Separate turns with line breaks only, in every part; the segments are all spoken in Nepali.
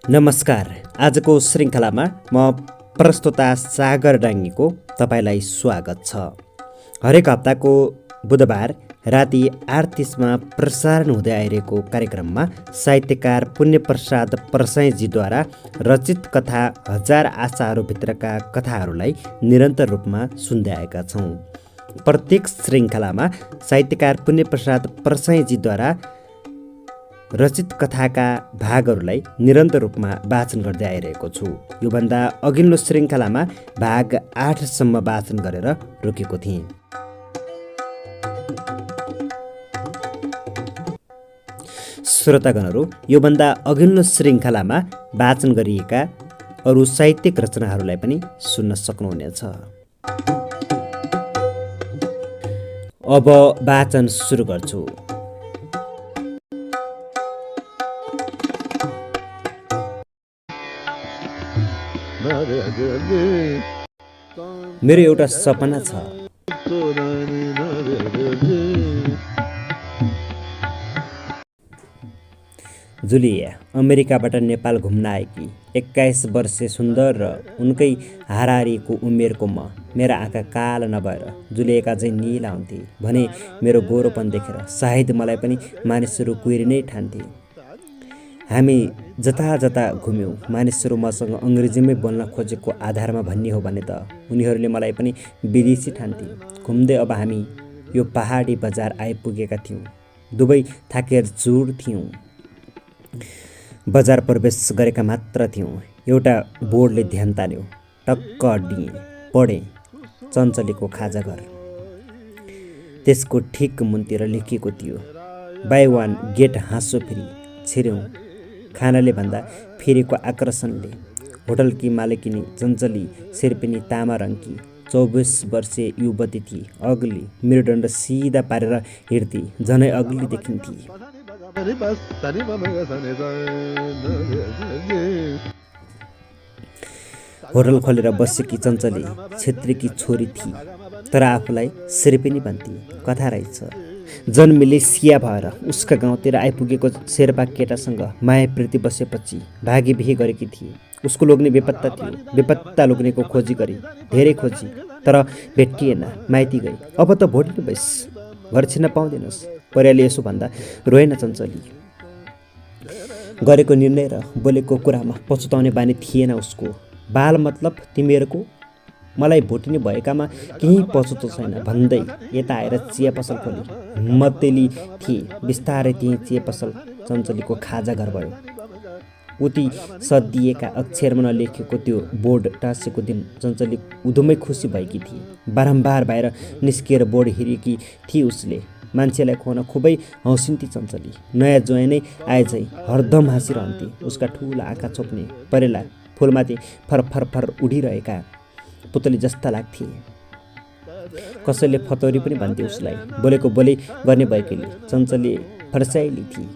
नमस्कार। आजको श्रृङ्खलामा म प्रस्तोता सागर डाङ्गीको तपाईँलाई स्वागत छ। हरेक हप्ताको बुधबार राति 8:30मा प्रसारण हुँदै आइरहेको कार्यक्रममा साहित्यकार पुण्यप्रसाद प्रसाईजीद्वारा रचित कथा हजार आशाहरूभित्रका कथाहरूलाई निरन्तर रूपमा सुन्दै आएका छौँ। प्रत्येक श्रृङ्खलामा साहित्यकार पुण्यप्रसाद प्रसाईजीद्वारा रचित कथाका भागहरूलाई निरन्तर रूपमा वाचन गर्दै आइरहेको छु। योभन्दा अघिल्लो श्रृङ्खलामा भाग 8सम्म वाचन गरेर रोकेको थिएँ। श्रोतागणहरू, योभन्दा अघिल्लो श्रृङ्खलामा वाचन गरिएका अरू साहित्यिक रचनाहरूलाई पनि सुन्न सक्नुहुनेछ। अब वाचन सुरु गर्छु। मेरो एउटा सपना छ। जुलिया अमेरिकाबाट नेपाल घुम्न आएकी 21 वर्षे सुन्दर र उनकै हाराहारीको उमेरको म। मेरा आँखा काला नभएर जुलियाका चाहिँ निला हुन्थे भने मेरो गोरोपन देखेर सायद मलाई पनि मानिसहरू कुहिरी नै ठान्थे। हामी जता जता घुम्यौँ, मानिसहरू मसँग अङ्ग्रेजीमै बोल्न खोजेको आधारमा भन्ने हो भने त उनीहरूले मलाई पनि विदेशी ठान्थे। घुम्दै अब हामी यो पहाडी बजार आइपुगेका थियौँ। दुवै थाकेर चुर थियौँ। बजार प्रवेश गरेका मात्र थियौँ। एउटा बोर्डले ध्यान तान्यो। टक्क अड्डिएँ, पढेँ, चञ्चलीको खाजा घर। त्यसको ठिक मुनतिर लेखिएको थियो, बाई वान गेट हाँसो फ्री। छिर्यौँ खानाले भन्दा फेरिको आकर्षणले। होटलकी मालिकिनी चञ्चली शेर्पिनी तामा रङकी 24 वर्षीय युवती थिई। अग्ली, मेरुदण्ड सिधा पारेर हिँड्थे, झनै अग्ली देखिन्थे। होटल खोलेर बसेकी चञ्चली छेत्रीकी छोरी थिई, तर आफूलाई शेर्पिनी भन्थे। कथा रहेछ, जन्मिले सिया भएर उसका गाउँतिर आइपुगेको शेर्पा केटासँग माया प्रीति बसेपछि भागी बिहे गरेकी थिए। उसको लोग्ने बेपत्ता थियो। बेपत्ता लोग्नेको खोजी गरी, धेरै खोजी, तर भेटिएन। माइती गई। अब त भोट बैस, घर छिर्न पाउँदैनस्। परियाले यसो भन्दा रोएन चञ्चली। गरेको निर्णय र बोलेको कुरामा पछुताउने बानी थिएन उसको। बाल मतलब तिमीहरूको, मलाई भोटिने भएकामा केही पछुतो छैन भन्दै यता आएर चिया पसल खोली। मतेली थिए। बिस्तारै त्यही चिया पसल चञ्चलीको खाजा घर भयो। उति सदिएका अक्षरमा नलेखेको त्यो बोर्ड टाँसेको दिन चञ्चली उधुमै खुसी भएकी थिए। बारम्बार बाहिर निस्किएर बोर्ड हेरेकी थिए उसले। मान्छेलाई खुवाउन खुबै हौसिन्थी चञ्चली। नयाँ ज्वाइँ नै आए झै हरदम हाँसिरहन्थे। उसका ठुला आँखा छोप्ने परेला फुलमाथि फरफर उडिरहेका पुतली जस्ता लाग्थे। कसैले फतौरी पनि भन्थे उसलाई। बोलेको बोली गर्ने भएकोले चञ्चली फर्स्याइली थिए।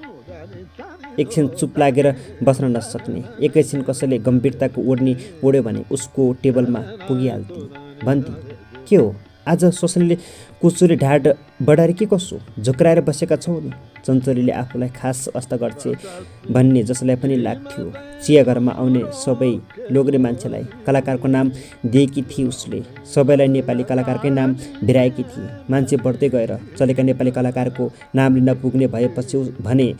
एकछिन चुप लागेर बस्न नसक्ने। एकैछिन कसैले गम्भीरताको ओढ्नी ओढ्यो भने उसको टेबलमा पुगिहाल्थे। भन्थे, के हो आज सोसनले कुचुरी ढाड बढाएर के कसो झुक्राएर बसेका छौ नि? चञ्चलीले आफूलाई खास अवस्था गर्छ भन्ने जसलाई पनि लाग्थ्यो। चिया घरमा आउने सबै लोग्ने मान्छेलाई कलाकारको नाम दिएकी थिए उसले। सबैलाई नेपाली कलाकारकै नाम भिराएकी थिए। मान्छे बढ्दै गएर चलेका नेपाली कलाकारको नाम लिन पुग्ने भएपछि भने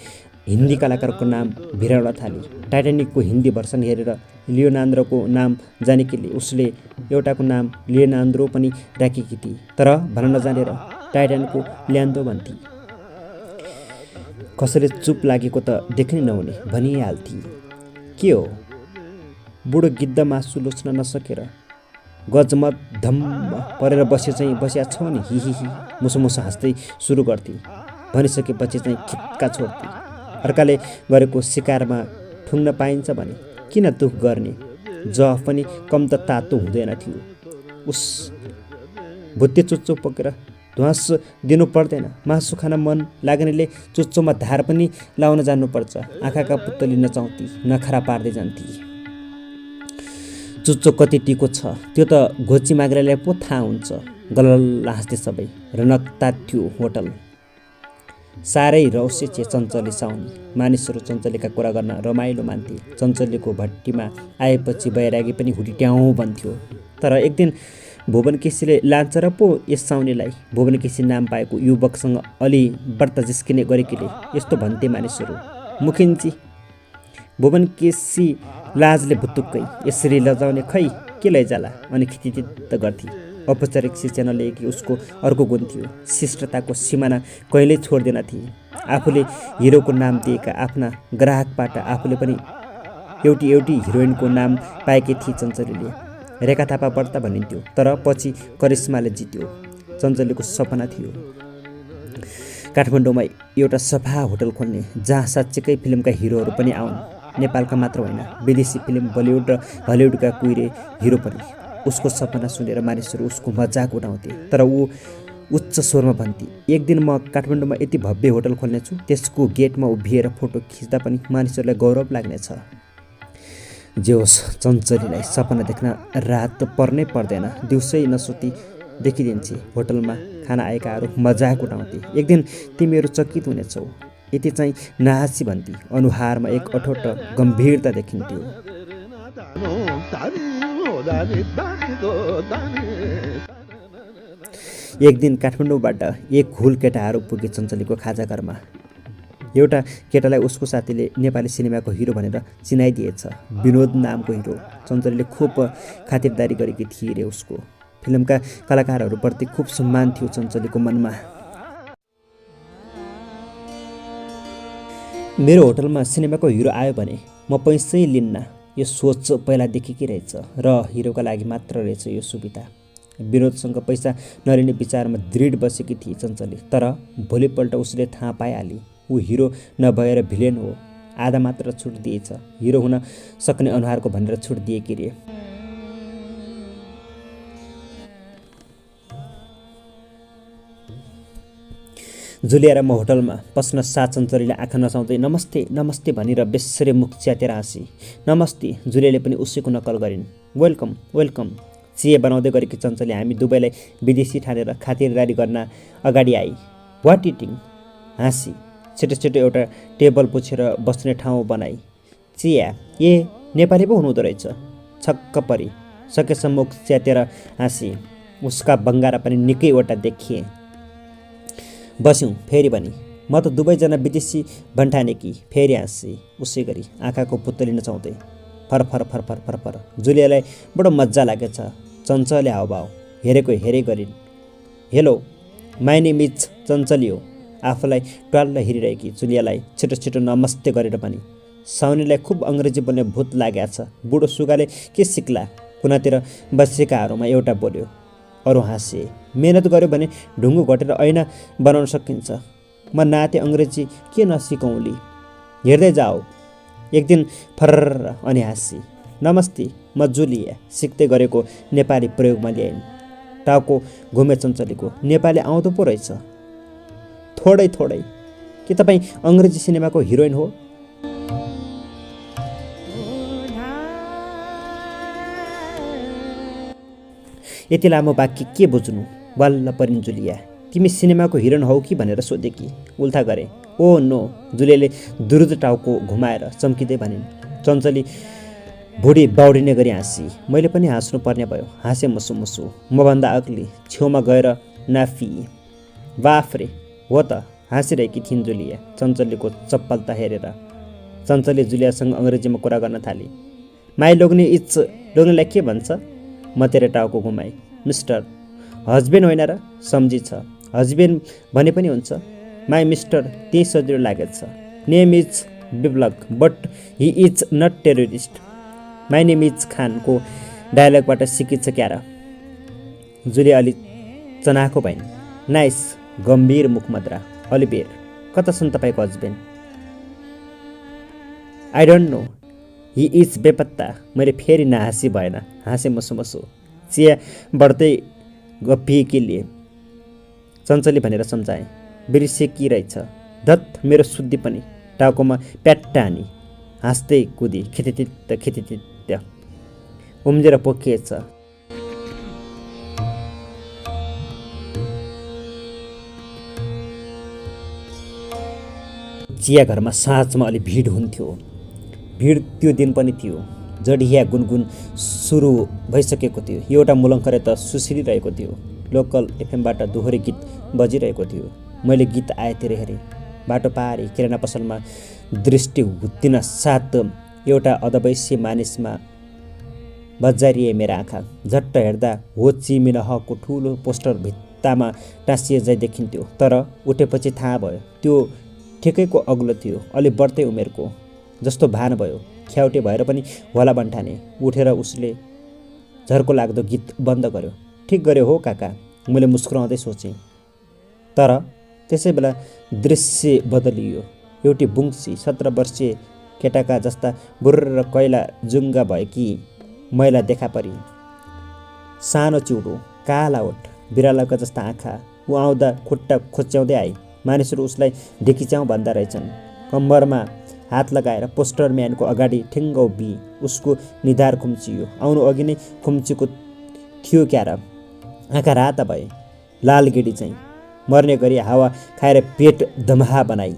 हिन्दी कलाकारको नाम भिराउन थाली। टाइटानिकको हिन्दी भर्सन हेरेर लियोनार्दोको नाम जानेकीले उसले एउटाको नाम लियोनार्दो पनि राखेकी थिए, तर भन्न नजानेर टाइटानिकको ल्यान्डो भन्थे। कसैले चुप लागेको त देख्नै नहुने भनिहाल्थे। के हो बुढो गिद्ध मासु लुच्न नसकेर गजमत धम्म परेर बस्या छौ नि? हिहिहि मुसो मुसो हाँस्दै सुरु गर्थे। भनिसकेपछि चाहिँ खित्का छोड्थे। अर्काले गरेको शिकारमा ठुङ्न पाइन्छ भने किन दुःख गर्ने? जवाफ पनि कम त तातो हुँदैन थियो। उस भुत्ते चुच्चो पोकेर ध्वास दिनु पर्दैन। मासु खान मन लाग्नेले चुच्चोमा धार पनि लाउन जान्नुपर्छ। आँखाका पुतली नचाउती, नखरा पार्दै जान्थे। चुच्चो कति टिको छ त्यो त घोची माग्रेलाई पो थाहा हुन्छ। गलल्ल हाँस्थे सबै। रनकता थियो होटल। साह्रै रौसे छे चञ्चली साउनी। मानिसहरू चञ्चलीका कुरा गर्न रमाइलो मान्थे। चञ्चलीको भट्टीमा आएपछि बैरागी पनि हुटिट्याउँ भन्थ्यो। तर एक दिन भुवन केसीले लान्छ र पो यस साउनीलाई। भुवन केसी नाम पाएको युवकसँग अलि व्रत जिस्किने गरेकीले यस्तो भन्थे मानिसहरू। मुखिन्ची भुवन केसी लाजले भुतुक्कै, यसरी लजाउने खै के लैजाला अनि खिचिचित्त गर्थे। औपचारिक शिक्षा नलिएकी उसको अर्को गुण थियो, शिष्टताको सिमाना कहिल्यै छोड्दैन थिए। आफूले हिरोको नाम दिएका आफ्ना ग्राहकबाट आफूले पनि एउटी हिरोइनको नाम पाएकी थिए चञ्चलीले। रेखा थापा व्रत भनिन्थ्यो, तर पछि करिश्माले जित्यो। चञ्चलीको सपना थियो काठमाडौँमा एउटा सफा होटल खोल्ने, जहाँ साँच्चीकै फिल्मका हिरोहरू पनि आउन्। नेपालका मात्र होइन, विदेशी फिल्म, बलिउड र हलिउडका कुहिरे हिरो पनि। उसको सपना सुनेर मानिसहरू उसको मजाक उडाउँथे, तर ऊ उच्च स्वरमा भन्थे, एक दिन म काठमाडौँमा यति भव्य होटल खोल्नेछु, त्यसको गेटमा उभिएर फोटो खिच्दा पनि मानिसहरूलाई गौरव लाग्नेछ। जे होस्, चञ्चलीलाई सपना देख्न रात पर्नै पर्दैन, दिउँसै नसुती देखिदिन्छे। होटलमा खाना आएकाहरू मजाक उडाउँथे, एक दिन तिमीहरू चकित हुनेछौ, यति चाहिँ नहाँसी भन्थे। अनुहारमा एक अठोट गम्भीरता देखिन्थ्यो। एक दिन काठमाडौँबाट एक हुल केटाहरू पुगे चञ्चलीको खाजा घरमा। एउटा केटालाई उसको साथीले नेपाली सिनेमाको हिरो भनेर चिनाइदिएछ, विनोद नामको हिरो। चञ्चलीले खुब खातिरदारी गरेकी थिए रे उसको। फिल्मका कलाकारहरूप्रति खुब सम्मान थियो चञ्चलीको मनमा। मेरो होटलमा सिनेमाको हिरो आयो भने म पैसै लिन्न, यो सोच पहिलादेखिकै रहेछ र हिरोका लागि मात्र रहेछ यो सुविधा। विनोदसँग पैसा नलिने विचारमा दृढ बसेकी थिए चञ्चली। तर भोलिपल्ट उसले थाहा पाइहाली, ऊ हिरो नभएर भिलेन हो। आधा मात्र छुट दिएछ, हिरो हुन सक्ने अनुहारको भनेर छुट दिएकी रे। जुलिया र म होटलमा पस्न साथ चञ्चलीले आँखा नचाउँदै नमस्ते नमस्ते भनिर बेसरी मुख च्यातेर हाँसी। नमस्ते, जुलियाले पनि उसैको नक्कल गरिन्। Welcome welcome. चिया बनाउँदै गरेकी चञ्चली हामी दुवैलाई विदेशी ठानेर खातिरदारी गर्न अगाडि आई। What eating? हाँसी। छिटो छिटो एउटा टेबल पुछेर बस्ने ठाउँ बनाई। चिया, ए नेपाली पो हुनुहुँदो रहेछ। छक्क परी सकेसम्म मुख च्यातेर हाँसी। उसका बङ्गारा पनि निकैवटा देखिए। बस्यौँ, फेरि भनी, म त दुवैजना विदेशी भन्ठाने कि। फेरि हाँसी, उसै गरी आँखाको पुतली नचाउँदै। फरफर फरफर फरफर। जुलियालाई बडो मजा लागेछ। चञ्चले हावभाव हेरेको हेरे गरिन्। हेलो, माई नेम इज चञ्चली हो। आफूलाई ट्वाल्ल हेरिरहेकी जुलियालाई छिटो छिटो नमस्ते गरेर भनी। साउनीलाई खुब अङ्ग्रेजी बोल्ने भूत लागेछ। बुढो सुगाले के सिक्ला? कुनातिर बसेकाहरूमा एउटा बोल्यो। अरू हाँसे। मेहनत गर्यो भने ढुङ्गो घटेर ऐना बनाउन सकिन्छ। म नाते अङ्ग्रेजी के नसिकौँली? हेर्दै जाऊ। एक दिन फर्र अनि हाँसी। नमस्ते, म जुलिया। सिक्दै गरेको नेपाली प्रयोगमा ल्याइन्। टाउको घुमे चञ्चलीको। नेपाली आउँदो पो रहेछ। थोडै थोडै। के तपाईँ अङ्ग्रेजी सिनेमाको हिरोइन हो? यति लामो वाक्य के बुझ्नु? वाल्ल परिन् जुलिया। तिमी सिनेमाको हिरोइन हौ कि भनेर सोधे कि उल्था गरे। ओ नो, जुलियाले दुरुद टाउको घुमाएर चम्किँदै भनिन्। चञ्चली भुडी बाउडिने गरी हाँसी। मैले पनि हाँस्नु पर्ने भयो। हाँसे मुसु मुसु। मभन्दा अग्ली छेउमा गएर नाफिए। बाफ्रे, हो त, हाँसिरहेकी थिइन् जुलिया चञ्चलीको चप्पलता हेरेर। चञ्चली जुलियासँग अङ्ग्रेजीमा कुरा गर्न थाली। माई लोग्ने इच, लोग्नेलाई के भन्छ? म तेरो टाउको घुमाएँ। मिस्टर, हस्बेन्ड होइन र? सम्झी छ। हस्बेन्ड भने पनि हुन्छ। माई मिस्टर, त्यही सजिलो लागेछ। नेम इज बिप्लक, but he is not terrorist. My name is खानको डायलगबाट सिकिन्छ क्या र? जुलिया अलि चनाखो भइन्। नाइस, गम्भीर मुखमुद्रा। अलिबेर, कता छन् तपाईँको husband? I don't know, he is बेपत्ता। मैले फेरि नहाँसी भएन। हाँसे मुसु मुसु। चिया बढ्दै गप्पिएकी लिए। चञ्चली भनेर सम्झाएँ। बिर्सेकी रहेछ। धत, मेरो शुद्धि पनि। टाउकोमा प्याट्टा हानी हाँस्दै कुदी। खितितित्त खितितित्त उम्जेर पोखिएछ। चिया घरमा साँझमा अलि भिड हुन्थ्यो। भिड त्यो दिन पनि थियो। जडिया गुनगुन सुरु भइसकेको थियो। एउटा मुलङ्करे त सुसिरिरहेको थियो। लोकल एफएमबाट दोहोरी गीत बजिरहेको थियो। मैले गीत आएतिर हेरेँ। बाटो पारी किराना पसलमा दृष्टि हुत्तिन साथ एउटा अधवैँसी मानिसमा बजारिए मेरा आँखा। झट्ट हेर्दा हो ची मिनहको ठुलो पोस्टर भित्तामा टाँसिए झैँ देखिन्थ्यो। तर उठेपछि थाहा भयो त्यो ठिकैको अग्लो थियो। अलि बढ्दै उमेरको जस्तो भान भयो। ख्याउटे भएर पनि होला बन्ठाने। उठेर उसले झर्को लाग्दो गीत बन्द गर्यो। ठिक गर्यो हो काका, मैले मुस्कुराउँदै सोचेँ। तर त्यसै बेला दृश्य बदलियो। एउटी बुङ्सी 17 वर्षीय केटाका जस्ता बुर्र कैला जुङ्गा भएकी महिला देखा परी। सानो चिउडो, काला ओठ, बिरालोका जस्ता आँखा। ऊ आउँदा खुट्टा खोच्याउँदै आई। मानिसहरू उसलाई ढिकिच्याउँ भन्दा रहेछन्। कम्मरमा हात लगाएर पोस्टर म्यानको अगाडि ठिङ्ग उभि उसको निधार खुम्चियो। आउनु अघि नै खुम्चीको थियो क्यार। आँखा राता भए, लाल गेडी चाहिँ मर्ने गरी हावा खाएर पेट दमहा बनाई।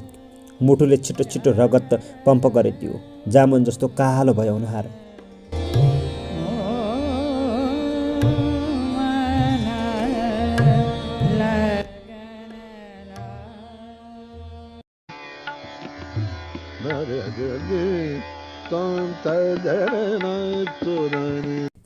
मुटुले छिटो छिटो रगत पम्प गरिदियो। जामुन जस्तो कालो भयो अनुहार।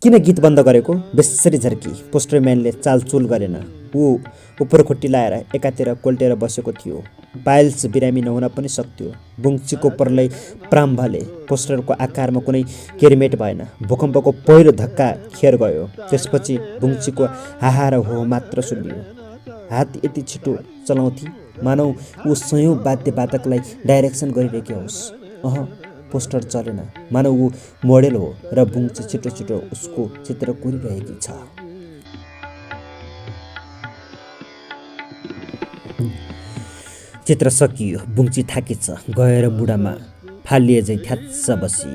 किन गीत बन्द गरेको? बेसरी झर्की। पोस्टरम्यानले चालचुल गरेन। ऊ उपर खुट्टी लाएर एकातिर कोल्टेर बसेको थियो। पाइल्स बिरामी नहुन पनि सक्थ्यो। बुङ्चीको परलै प्राम्भले पोस्टरको आकारमा कुनै केरिमेट भएन। भूकम्पको पहिलो धक्का खेर गयो। त्यसपछि बुङ्चीको हाहा र हो मात्र सुनियो। हात यति छिटो चलाउँथी मानौ ऊ सयौँ वाद्यवादकलाई डाइरेक्सन गरिरहेकी होस्। पोस्टर चलेन। मानौ ऊ मोडेल हो र बुङ्ची छिटो छिटो उसको चित्र कोरिरहेकी छ। चित्र सकियो। बुङ्ची थाकिछ। गएर बुढामा फालिए झैँ थ्याच्च बसी।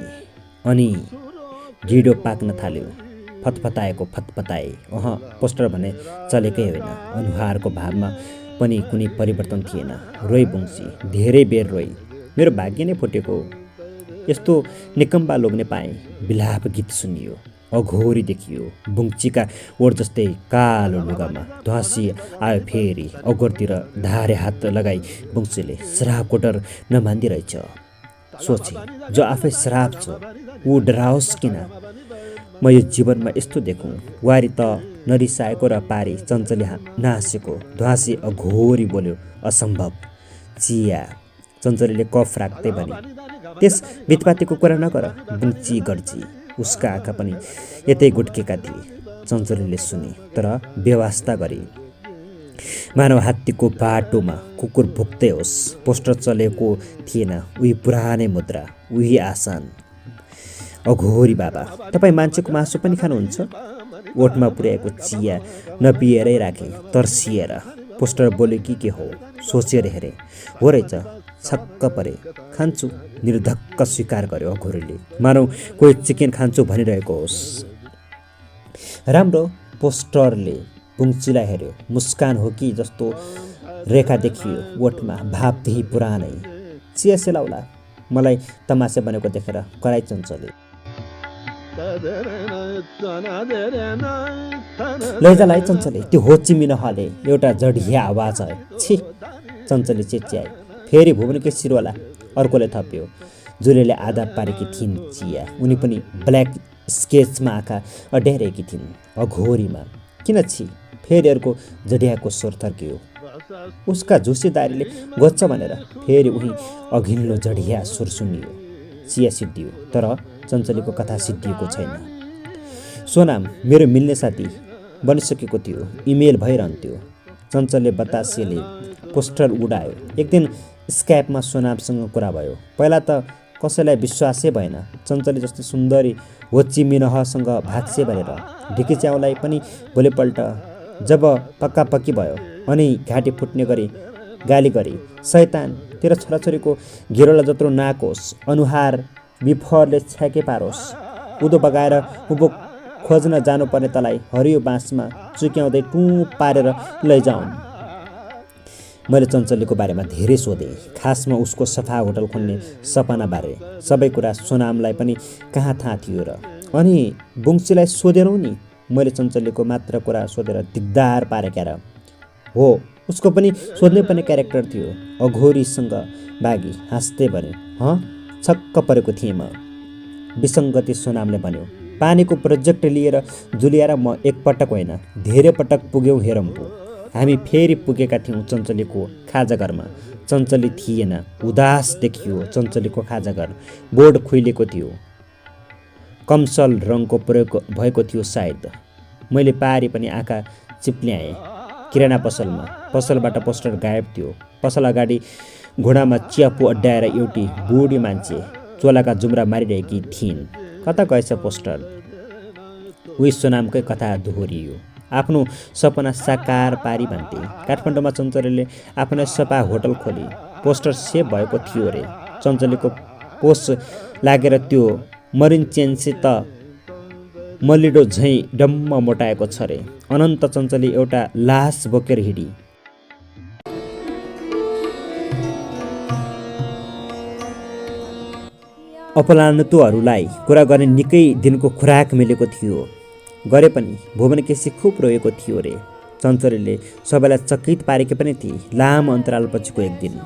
अनि ढिडो पाक्न थाल्यो। फतफताएको फतफताए। पोस्टर भने चलेकै होइन। अनुहारको भावमा पनि कुनै परिवर्तन थिएन। रोइ बुङ्ची, धेरै बेर रोइ। मेरो भाग्य नै फुटेको। यस्तो निकम्बा लोग्ने पाएँ। बिलाप गीत सुनियो। अघोरी देखियो। बुङ्चीका ओठ जस्तै कालो लुगामा ध्वासी आयो फेरि। अघोरतिर धारे हात लगाई बुङ्चीले श्रापको डर नमान्दी रहेछ। सोचे जो आफै श्राप छ ऊ डराओस् किन। म यो जीवनमा यस्तो देखौँ। वारी त नरिसाएको र पारी चञ्चली नासेको। ध्वासी अघोरी बोल्यो, असम्भव। चिया। चञ्चलीले कफ राख्दै भने, त्यस भितपातीको कुरा नगर। बुङ्ची गर्जी। उसका आँखा पनि यतै गुड्केका थिए। चञ्चलीले सुने तर व्यवस्था गरे। मानव हात्तीको बाटोमा कुकुर भुक्दै होस्। पोस्टर चलेको थिएन। उही पुरानै मुद्रा, उही आसान। अघोरी बाबा, तपाईँ मान्छेको मासु पनि खानुहुन्छ? ओठमा पुर्याएको चिया नपिएरै राखे, तर्सिएर। पोस्टर बोल्यो कि के हो? सोचेर हेरे। हो रहेछ। छक्क परे। खान्छु, निर्धक्क स्वीकार गर्यो अघोरीले। मानौ कोही चिकन खान्छु भनिरहेको होस्। राम्रो। पोस्टरले बुङ्चीलाई हेऱ्यो। मुस्कान हो कि जस्तो रेखा देखियो ओठमा। भाव त्यही पुरानै। चिया सेलाउला। मलाई तमासे बनेको देखेर कराई चञ्चले। लैजालाई चञ्चले। त्यो होची मिनहले एउटा जडिया आवाज आयो। छि। चञ्चले चेच्याए। फेरि भुवनकै सिरवाला। अर्कोले थप्यो। जुलेले आधा पारेकी थिइन् चिया। उनी पनि ब्ल्याक स्केचमा आँखा अड्याइरहेकी थिइन्। अघोरीमा किन छि? फेरि अर्को जडियाको स्वर थर्कियो। उसका झुसी दारीले गोच्छ भनेर फेरि उही अघिल्लो जडिया स्वर सुनियो। चिया सिद्धियो तर चञ्चलीको कथा सिद्धिएको छैन। सोनाम मेरो मिल्ने साथी बनिसकेको थियो। इमेल भइरहन्थ्यो। चञ्चलले बतासिएले पोस्टर उडायो। एक दिन स्काइपमा सोनामसँग कुरा भयो। पहिला त कसैलाई विश्वासै भएन। चञ्चली जस्तो सुन्दरी होची मिनहसँग भाग्से भनेर। ढिकी च्याउलाई पनि भोलिपल्ट जब पक्कापक्की भयो अनि घाँटी फुट्ने गरी गाली गरी, शैतान तेरो छोराछोरीको घेरोला जत्रो नाक होस्, अनुहार बिफरले छ्याके पारोस्, उदो बगाएर उभो खोज्न जानुपर्ने तलाई हरियो बाँसमा चुक्याउँदै टुँ पारेर लैजाउन्। मैले चञ्चलीको बारेमा धेरै सोधेँ, खासमा उसको सफा होटल खोल्ने सपनाबारे। सबै कुरा सोनामलाई पनि कहाँ थाहा थियो र? अनि बुङ्सीलाई सोधेनौ नि? मैले चञ्चलीको मात्र कुरा सोधेर दिगदार पारेका र। हो, उसको पनि सोध्नै पर्ने क्यारेक्टर थियो। अघोरीसँग बागी हाँस्दै भन्यो। छक्क परेको थिएँ म। विसङ्गति सोनामले भन्यो। पानीको प्रोजेक्ट लिएर जुलिया र म एकपटक होइन धेरै पटक पुग्यौँ हेरम्पू। हामी फेरि पुगेका थियौँ चञ्चलीको खाजाघरमा। चञ्चली थिएन, उदास देखियो चञ्चलीको खाजाघर। बोर्ड खुइलेको थियो, कमसल रङको प्रयोग भएको थियो सायद। मैले पारी पनि आँखा चिप्ल्याएँ। किराना पसलमा, पसलबाट पोस्टर गायब थियो। पसल अगाडि घोडामा चियापो अड्डाएर एउटी बुढी मान्छे चोलाका जुम्रा मारिरहेकी थिइन्। कता गएछ पोस्टर? उही सोनामकै कथा दोहोरियो। आफ्नो सपना साकार पारी भन्थे। काठमाडौँमा चञ्चलीले आफ्नै सपा होटल खोली। पोस्टर सेभ भएको थियो रे। चञ्चलीको पोस्ट लागेर त्यो मरिन चेन्से त मलिडो झैँ डम्म मोटाएको छ रे। अनन्त चञ्चली एउटा लास बोकेर हिँडी। अपलान्तुहरूलाई कुरा गर्ने निकै दिनको खुराक मिलेको थियो। गरे पनि भुवन केसी खुब रोएको थियो रे। चञ्चलीले सबैलाई चकित पारेकी पनि थिए। लामो अन्तरालपछिको एक दिन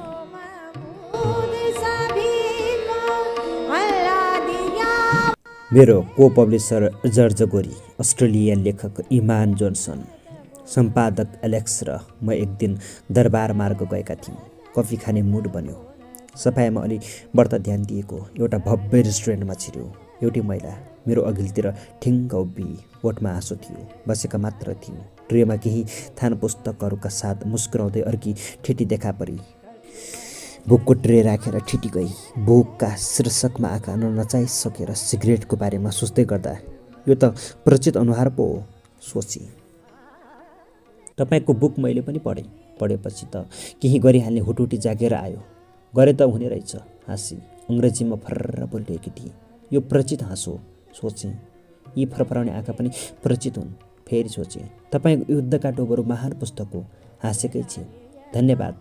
मेरो को पब्लिसर जर्ज गोरी, अस्ट्रेलियन लेखक इमान जोन्सन, सम्पादक एलेक्स र म एक दिन दरबार मार्ग गएका थियौँ। कफी खाने मुड बन्यो। सफाइमा अलि बढ्ता ध्यान दिएको एउटा भव्य रेस्टुरेन्टमा छिर्यो। एउटी महिला मेरो अघिल्तिर ठिङ्ग उभि, ओठमा आँसु थियो, बसेका मात्र थियो। ट्रेमा केही थान पुस्तकहरूका साथ मुस्कुराउँदै अर्की ठिटी देखा परी। बुकको ट्रे राखेर ठिटी गई। बुकका शीर्षकमा आँखा नचाइसकेर सिगरेटको बारेमा सोच्दै गर्दा यो त परिचित अनुहार पो हो सोची। तपाईँको बुक मैले पनि पढेँ। पढेपछि त केही गरिहाल्ने हुटुटी जागेर आयो। गरे त हुने रहेछ, हाँसी। अङ्ग्रेजीमा फर्र बोलिरहेकी थिए। यो परिचित हाँसो सोचेँ। यी फरफराउने आँखा पनि परिचित हुन्। फेरि सोचेँ, तपाईँको युद्धका डोबहरू महान पुस्तक हो। हाँसेकै छे। धन्यवाद।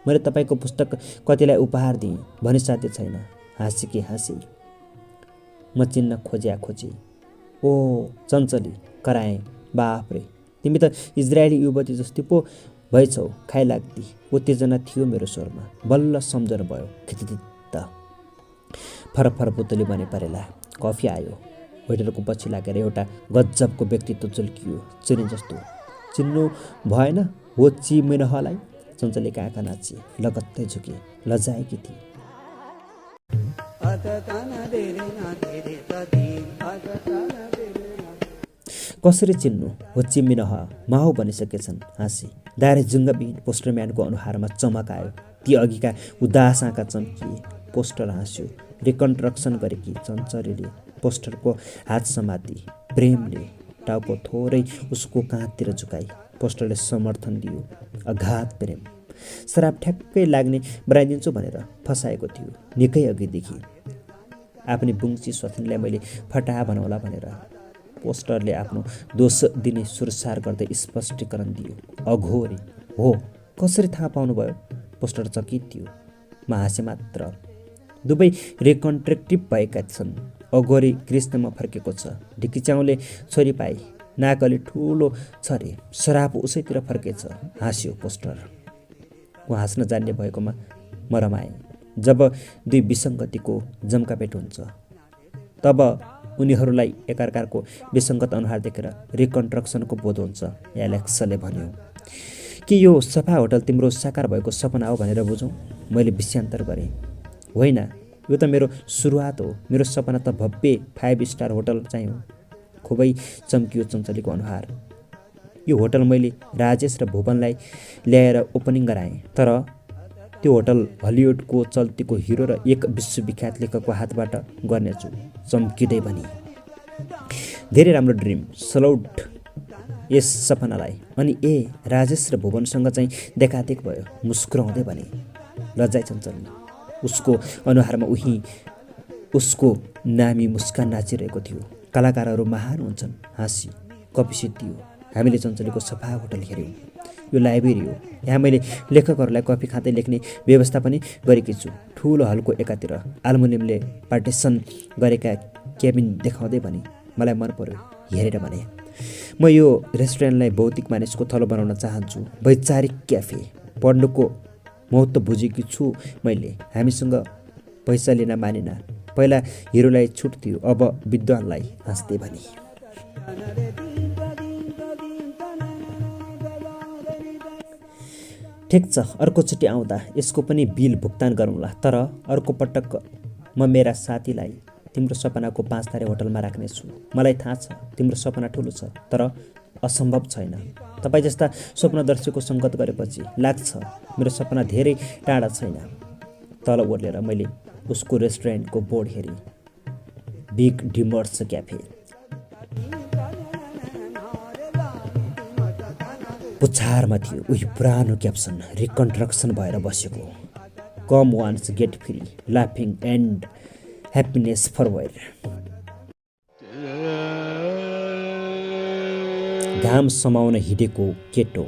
मैले तपाईँको पुस्तक कतिलाई उपहार दिएँ भने साध्य छैन। हाँसी कि हाँसी। म चिन्न खोजे। ओ चञ्चली, कराएँ। बाफ्रे, तिमी त इजरायली युवती जस्तै पो भएछौ, खाइलाग्दी। उत्तेजना थियो मेरो स्वरमा। बल्ल सम्झना भयो। खिचित फरफर पुतली बने परेला। कफी आयो। वेटरको पछि लागेर एउटा गजबको व्यक्तित्व झुल्कियो, चिने जस्तो। चिन्नु भएन? हो ची मिनहलाई। चञ्चलीका आँखा नाचिए, लगत्तै झुके, लजाएकी थिए। कसरी चिन्नु? हो ची मिनह माओ बनिसकेछन्। हाँसी। दारे जुङ्गबिन पोस्टरम्यानको अनुहारमा चमक आयो। ती अघिका उदास आँखा चम्किए। पोस्टर हाँस्यो। रिकन्स्ट्रक्सन गरेकी चञ्चलीले पोस्टरको हात समाती प्रेमले टाउको थोरै उसको काँधतिर झुकाई। पोस्टरले समर्थन दियो। अगाध प्रेम। शराब ठ्याक्कै लाग्ने बनाइदिन्छु भनेर फसाएको थियो निकै अघिदेखि। आफ्नै बुङ्सी स्वथनलाई मैले फटा बनाउला भनेर। पोस्टरले आफ्नो दोष दिने सुरसार गर्दै स्पष्टीकरण दियो। अघोरी हो, कसरी थाहा पाउनुभयो? पोस्टर चकित थियो। म हाँसे मात्र। दुवै रिकन्ट्रेक्टिभ भएका छन्। अघोरी कृष्णमा फर्केको छ। ढिकिच्याउले छोरी पाए। नाक अलि ठुलो छ रे। शराब उसैतिर फर्केछ। हाँस्यो पोस्टर। ऊ हाँस्न जान्ने भएकोमा म रमाएँ। जब दुई विसङ्गतिको जम्काभेट हुन्छ तब उनीहरूलाई एकअर्काको विसङ्गत अनुहार देखेर रिकन्स्ट्रक्सनको बोध हुन्छ, एलेक्सले भन्यो। के यो सफा होटल तिम्रो साकार भएको सपना हो भनेर बुझौँ? मैले विषयान्तर गरेँ। होइन, यो त मेरो सुरुवात हो। मेरो सपना त भव्य 5 स्टार होटल चाहिँ हो। खुबै चम्कियो चञ्चलीको अनुहार। यो होटल मैले राजेश र भुवनलाई ल्याएर ओपनिङ गराएँ। तर त्यो होटल हलिउडको चल्तीको हिरो र एक विश्वविख्यात लेखकको हातबाट गर्नेछु, चम्किँदै भनी। धेरै राम्रो ड्रिम। सलौट यस सपनालाई। अनि राजेश र भुवनसँग चाहिँ देखादेख भयो, मुस्कुराउँदै भने। लज्जाइ चञ्चली। उसको अनुहारमा उसको नामी मुस्कान नाचिरहेको थियो। कलाकारहरू महान हुन्छन्। हाँसी। कफी सिद्धियो। हामीले चञ्चलीको सफा होटल हेऱ्यौँ। यो लाइब्रेरी हो। यहाँ मैले लेखकहरूलाई कफी खाँदै लेख्ने व्यवस्था पनि गरेकी छु। ठुलो हलको एकातिर एल्युमिनियमले पार्टिसन गरेका केबिन देखाउँदै भने मलाई मन पर्यो। हेरेर भने म यो रेस्टुरेन्टलाई भौतिक मानिसको थलो बनाउन चाहन्छु, वैचारिक क्याफे। पढ्नुको महत्त्व बुझेकी छु मैले। हामीसँग पैसा लिन मानिन। पहिला हिरोलाई छुट थियो, अब विद्वानलाई, हाँस्दै भने। ठिक छ, अर्कोचोटि आउँदा यसको पनि बिल भुक्तान गरौँला। तर अर्को पटक म मेरा साथीलाई तिम्रो सपनाको 5 तारे होटलमा राख्नेछु। मलाई थाहा छ तिम्रो सपना ठुलो छ, तर असम्भव छैन। तपाईँ जस्ता स्वप्नदर्शीको सङ्गत गरेपछि लाग्छ मेरो सपना धेरै टाढा छैन। तल ओर्लेर मैले उसको रेस्टुरेन्टको बोर्ड हेरेँ, बिग डिमर्स क्याफे। पुच्छारमा थियो उही पुरानो क्याप्सन, रिकन्स्ट्रक्सन भएर बसेको, कम वान्स गेट फ्री, लाफिङ एन्ड ह्याप्पिनेस फरवेयर। घाम समाउन हिँडेको केटो।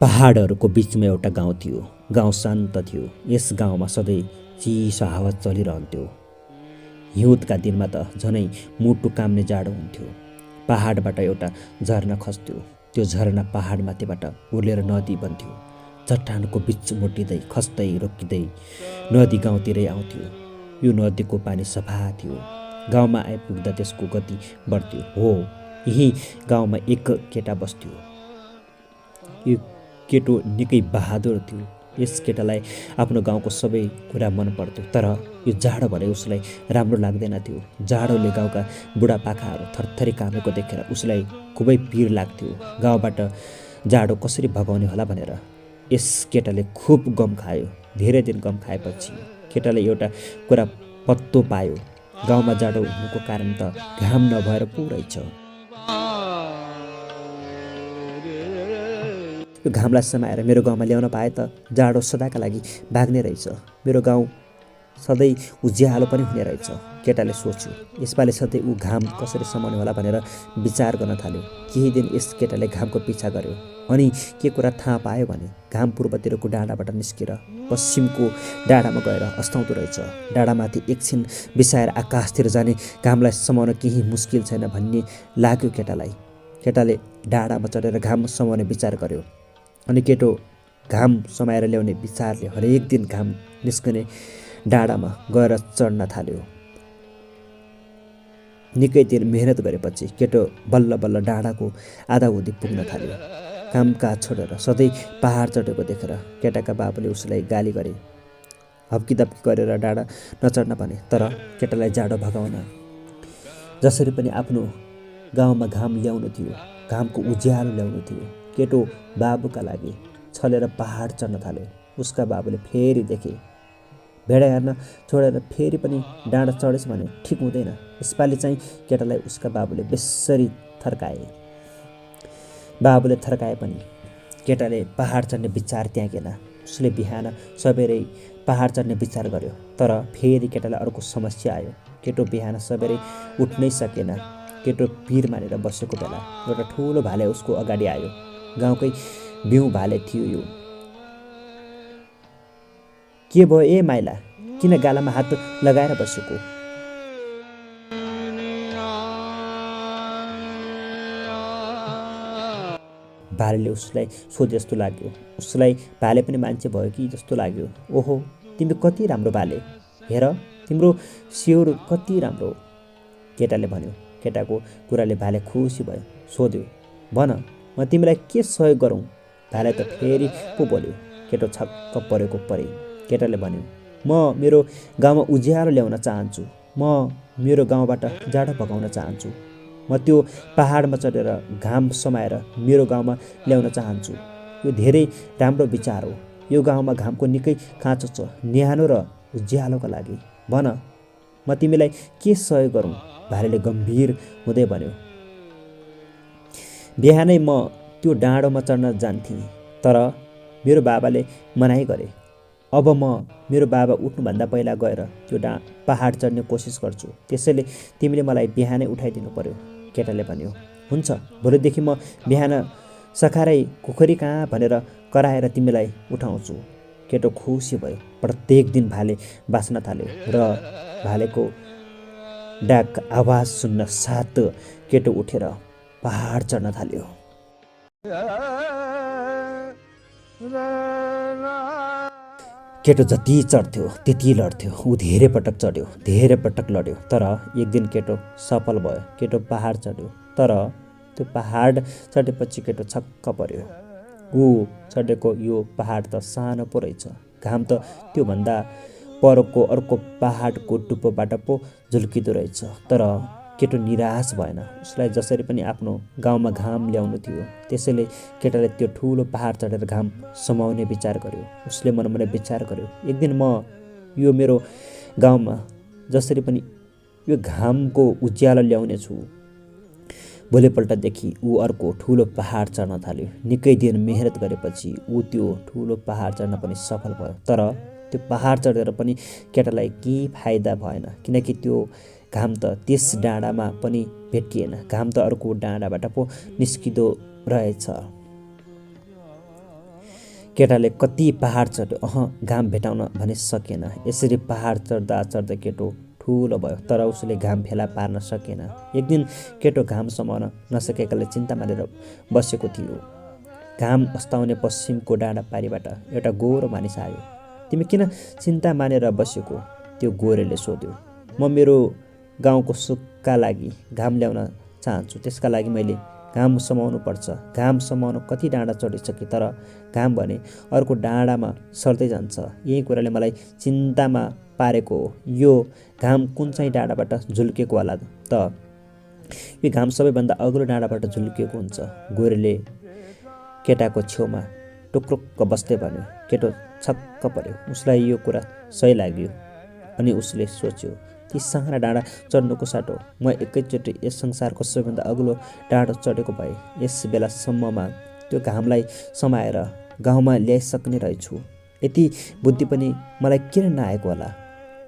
पहाडहरूको बिचमा एउटा गाउँ थियो। गाउँ शान्त थियो। यस गाउँमा सधैँ चिसो हावा चलिरहन्थ्यो। हिउँदका दिनमा त झनै मुटु काम्ने जाडो हुन्थ्यो। पहाडबाट एउटा झरना खस्थ्यो। त्यो झरना पहाडमाथिबाट उर्लेर नदी बन्थ्यो। चट्टानको बिच मोटिँदै खस्दै रोकिँदै नदी गाउँतिरै आउँथ्यो। यो नदीको पानी सफा थियो। गाउँमा आइपुग्दा त्यसको गति बढ्थ्यो। हो, यही गाउँमा एक केटा बस्थ्यो। यो केटो निकै बहादुर थियो। यस केटालाई आफ्नो गाउँको सबै कुरा मन पर्थ्यो। तर यो जाडो भने उसलाई राम्रो लाग्दैन थियो। जाडोले गाउँका बुढापाकाहरू थरथरी कामेको देखेर उसलाई खुबै पिर लाग्थ्यो। गाउँबाट जाडो कसरी भगाउने होला भनेर यस केटाले खुब गम खायो। धेरै दिन गम खाएपछि केटाले एउटा कुरा पत्तो पायो। गाउँमा जाडो हुनुको कारण त घाम नभएर पो रहेछ। यो घामलाई समाएर मेरो गाउँमा ल्याउन पाए त जाडो सदाका लागि भाग्ने रहेछ। मेरो गाउँ सधैँ उज्यालो पनि हुने रहेछ। केटाले सोच्यो। यसपालि सधैँ ऊ घाम कसरी समाउने होला भनेर विचार गर्न थाल्यो। केही दिन यस केटाले घामको पिछा गर्यो। अनि के कुरा थाहा पायो भने घाम पूर्वतिरको डाँडाबाट निस्केर पश्चिमको डाँडामा गएर अस्ताउँदो रहेछ। डाँडामाथि एकछिन बिसाएर आकाशतिर जाने घामलाई समाउन केही मुस्किल छैन भन्ने लाग्यो केटालाई। केटाले डाँडामा चढेर घाम समाउने विचार गर्यो। अनि केटो घाम समाएर ल्याउने विचारले हरेक दिन घाम निस्कने डाँडामा गएर चढ्न थाल्यो। निकै दिन मेहनत गरेपछि केटो बल्ल बल्ल डाँडाको आधा हुँदी पुग्न थाल्यो। कामकाज छोडेर सधैँ पहाड चढेको देखेर केटाका बाबुले उसलाई गाली गरे। हप्कीदप्की गरेर डाँडा नचढ्न भने। तर केटालाई जाडो भगाउन जसरी पनि आफ्नो गाउँमा घाम ल्याउनु थियो। घामको उज्यालो ल्याउनु थियो। केटो बाबुका लागि छलेर पहाड चढ्न थाल्यो। उसका बाबुले फेरि देखे। भेडा हेर्न छोडेर फेरि पनि डाँडा चढेछ भने ठिक हुँदैन। यसपालि चाहिँ केटालाई उसका बाबुले बेसरी थर्काए। बाबुले थर्काए पनि केटाले पहाड चढ्ने विचार त्यागेन। उसले बिहान सबेरै पहाड चढ्ने विचार गर्यो। तर फेरि केटालाई अर्को समस्या आयो। केटो बिहान सबेरै उठ्नै सकेन। केटो पिर मानेर बसेको बेला एउटा ठुलो भाले उसको अगाडि आयो। गाउँकै बिउ भाले थियो यो। के भयो ए माइला, किन गालामा हात लगाएर बसेको? भालेले उसलाई सोधे जस्तो लाग्यो। उसलाई भाले पनि मान्छे भयो कि जस्तो लाग्यो। ओहो, तिमी कति राम्रो भाले, हेर तिम्रो स्योर कति राम्रो, केटाले भन्यो। केटाको कुराले भाले खुसी भयो। सोध्यो, भन म तिमीलाई के सहयोग गरौँ? भाले त फेरि पो बोल्यो। केटो छक्क परेको परे। केटाले भन्यो, म मेरो गाउँमा उज्यालो ल्याउन चाहन्छु। म मेरो गाउँबाट जाडो भगाउन चाहन्छु। म त्यो पहाडमा चढेर घाम समाएर मेरो गाउँमा ल्याउन चाहन्छु। यो धेरै राम्रो विचार हो। यो गाउँमा घामको निकै खाँचो छ, न्यानो र उज्यालोका लागि। भन म तिमीलाई के सहयोग गरौँ? भालेले गम्भीर हुँदै भन्यो। बिहानै म त्यो डाँडोमा चढ्न जान्थेँ, तर मेरो बाबाले मनाइ गरे। अब म मेरो बाबा उठ्नुभन्दा पहिला गएर त्यो पहाड चढ्ने कोसिस गर्छु, त्यसैले तिमीले मलाई बिहानै उठाइदिनु पर्यो। केटाले भन्यो, हुन्छ, भोलिदेखि म बिहान सखारै कुखुरी कहाँ भनेर कराएर तिमीलाई उठाउँछु। केटो खुसी भयो। प्रत्येक दिन भाले बाँच्न थाल्यो र भालेको डाक आवाज सुन्न साथ केटो उठेर पहाड चढ्न थाल्यो। केटो जति चढ्थ्यो त्यति लड्थ्यो। ऊ धेरै पटक चढ्यो, धेरै पटक लड्यो, तर एक दिन केटो सफल भयो। केटो पहाड चढ्यो, तर त्यो पहाड चढेपछि केटो छक्क पर्यो। ऊ चढेको यो पहाड त सानो पो रहेछ। घाम त त्योभन्दा परको अर्को पहाडको टुप्पोबाट पो झुल्किँदो रहेछ। तर केटो निराश भएन। उसलाई जसरी पनि आफ्नो गाउँमा घाम ल्याउनु थियो। त्यसैले केटाले त्यो ठुलो पहाड चढेर घाम समाउने विचार गर्यो। उसले मनमनै विचार गर्यो, एक दिन म यो मेरो गाउँमा जसरी पनि यो घामको उज्यालो ल्याउने छु। भोलिपल्टदेखि ऊ अर्को ठुलो पहाड चढ्न थाल्यो। निकै दिन मेहनत गरेपछि ऊ त्यो ठुलो पहाड चढ्न पनि सफल भयो। तर त्यो पहाड चढेर पनि केटालाई केही फाइदा भएन, किनकि त्यो घाम त त्यस डाँडामा पनि भेटिएन। घाम त अर्को डाँडाबाट पो निस्किँदो रहेछ। केटाले कति पहाड चढ्यो, घाम भेटाउन भने सकेन। यसरी पहाड चढ्दा चढ्दै केटो ठुलो भयो, तर उसले घाम फेला पार्न सकेन। एक दिन केटो घाम समाउन नसकेकाले चिन्ता मानेर बसेको थियो। घाम अस्ताउने पश्चिमको डाँडा पारीबाट एउटा गोरो मानिस आयो। तिमी किन चिन्ता मानेर बसेको? त्यो गोरेले सोध्यो। म मेरो गाउँको सुखका लागि घाम ल्याउन चाहन्छु, त्यसका लागि मैले घाम समाउनु पर्छ। घाम समाउन कति डाँडा चढिसके, तर घाम भने अर्को डाँडामा सर्दै जान्छ। यही कुराले मलाई चिन्तामा पारेको हो। यो घाम कुन चाहिँ डाँडाबाट झुल्केको होला त? यो घाम सबैभन्दा अग्लो डाँडाबाट झुल्किएको हुन्छ। गोरेले केटाको छेउमा टुक्रुक्क बस्दै भन्यो। केटो छक्क पर्यो। उसलाई यो कुरा सही लाग्यो अनि उसले सोच्यो, ती साना डाँडा चढ्नुको साटो म एकैचोटि यस संसारको सबैभन्दा अग्लो डाँडो चढेको भए यस बेलासम्ममा त्यो घामलाई समाएर गाउँमा ल्याइसक्ने रहेछु। यति बुद्धि पनि मलाई किन नआएको होला?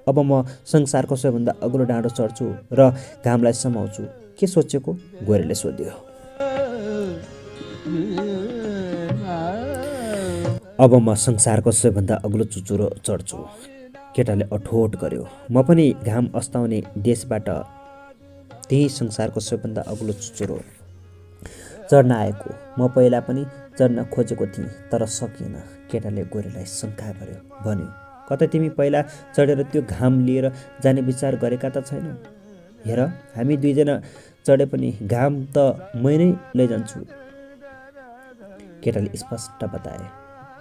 अब म संसारको सबैभन्दा अग्लो डाँडो चढ्छु र घामलाई समाउँछु। के सोचेको? गोरेले सोध्यो। अब म संसारको सबैभन्दा अग्लो चुचुरो चढ्छु, केटाले अठोट गर्यो। म पनि घाम अस्ताउने देशबाट त्यही संसारको सबैभन्दा अग्लो चुचुरो चढ्न आएको। म पहिला पनि चढ्न खोजेको थिएँ, तर सकिनँ। केटाले गोरेलाई शङ्का गर्यो, भन्यो, कतै तिमी पहिला चढेर त्यो घाम लिएर जाने विचार गरेका त छैनौ? हेर, हामी दुईजना चढे पनि घाम त मै नै लैजान्छु। केटाले स्पष्ट बताए।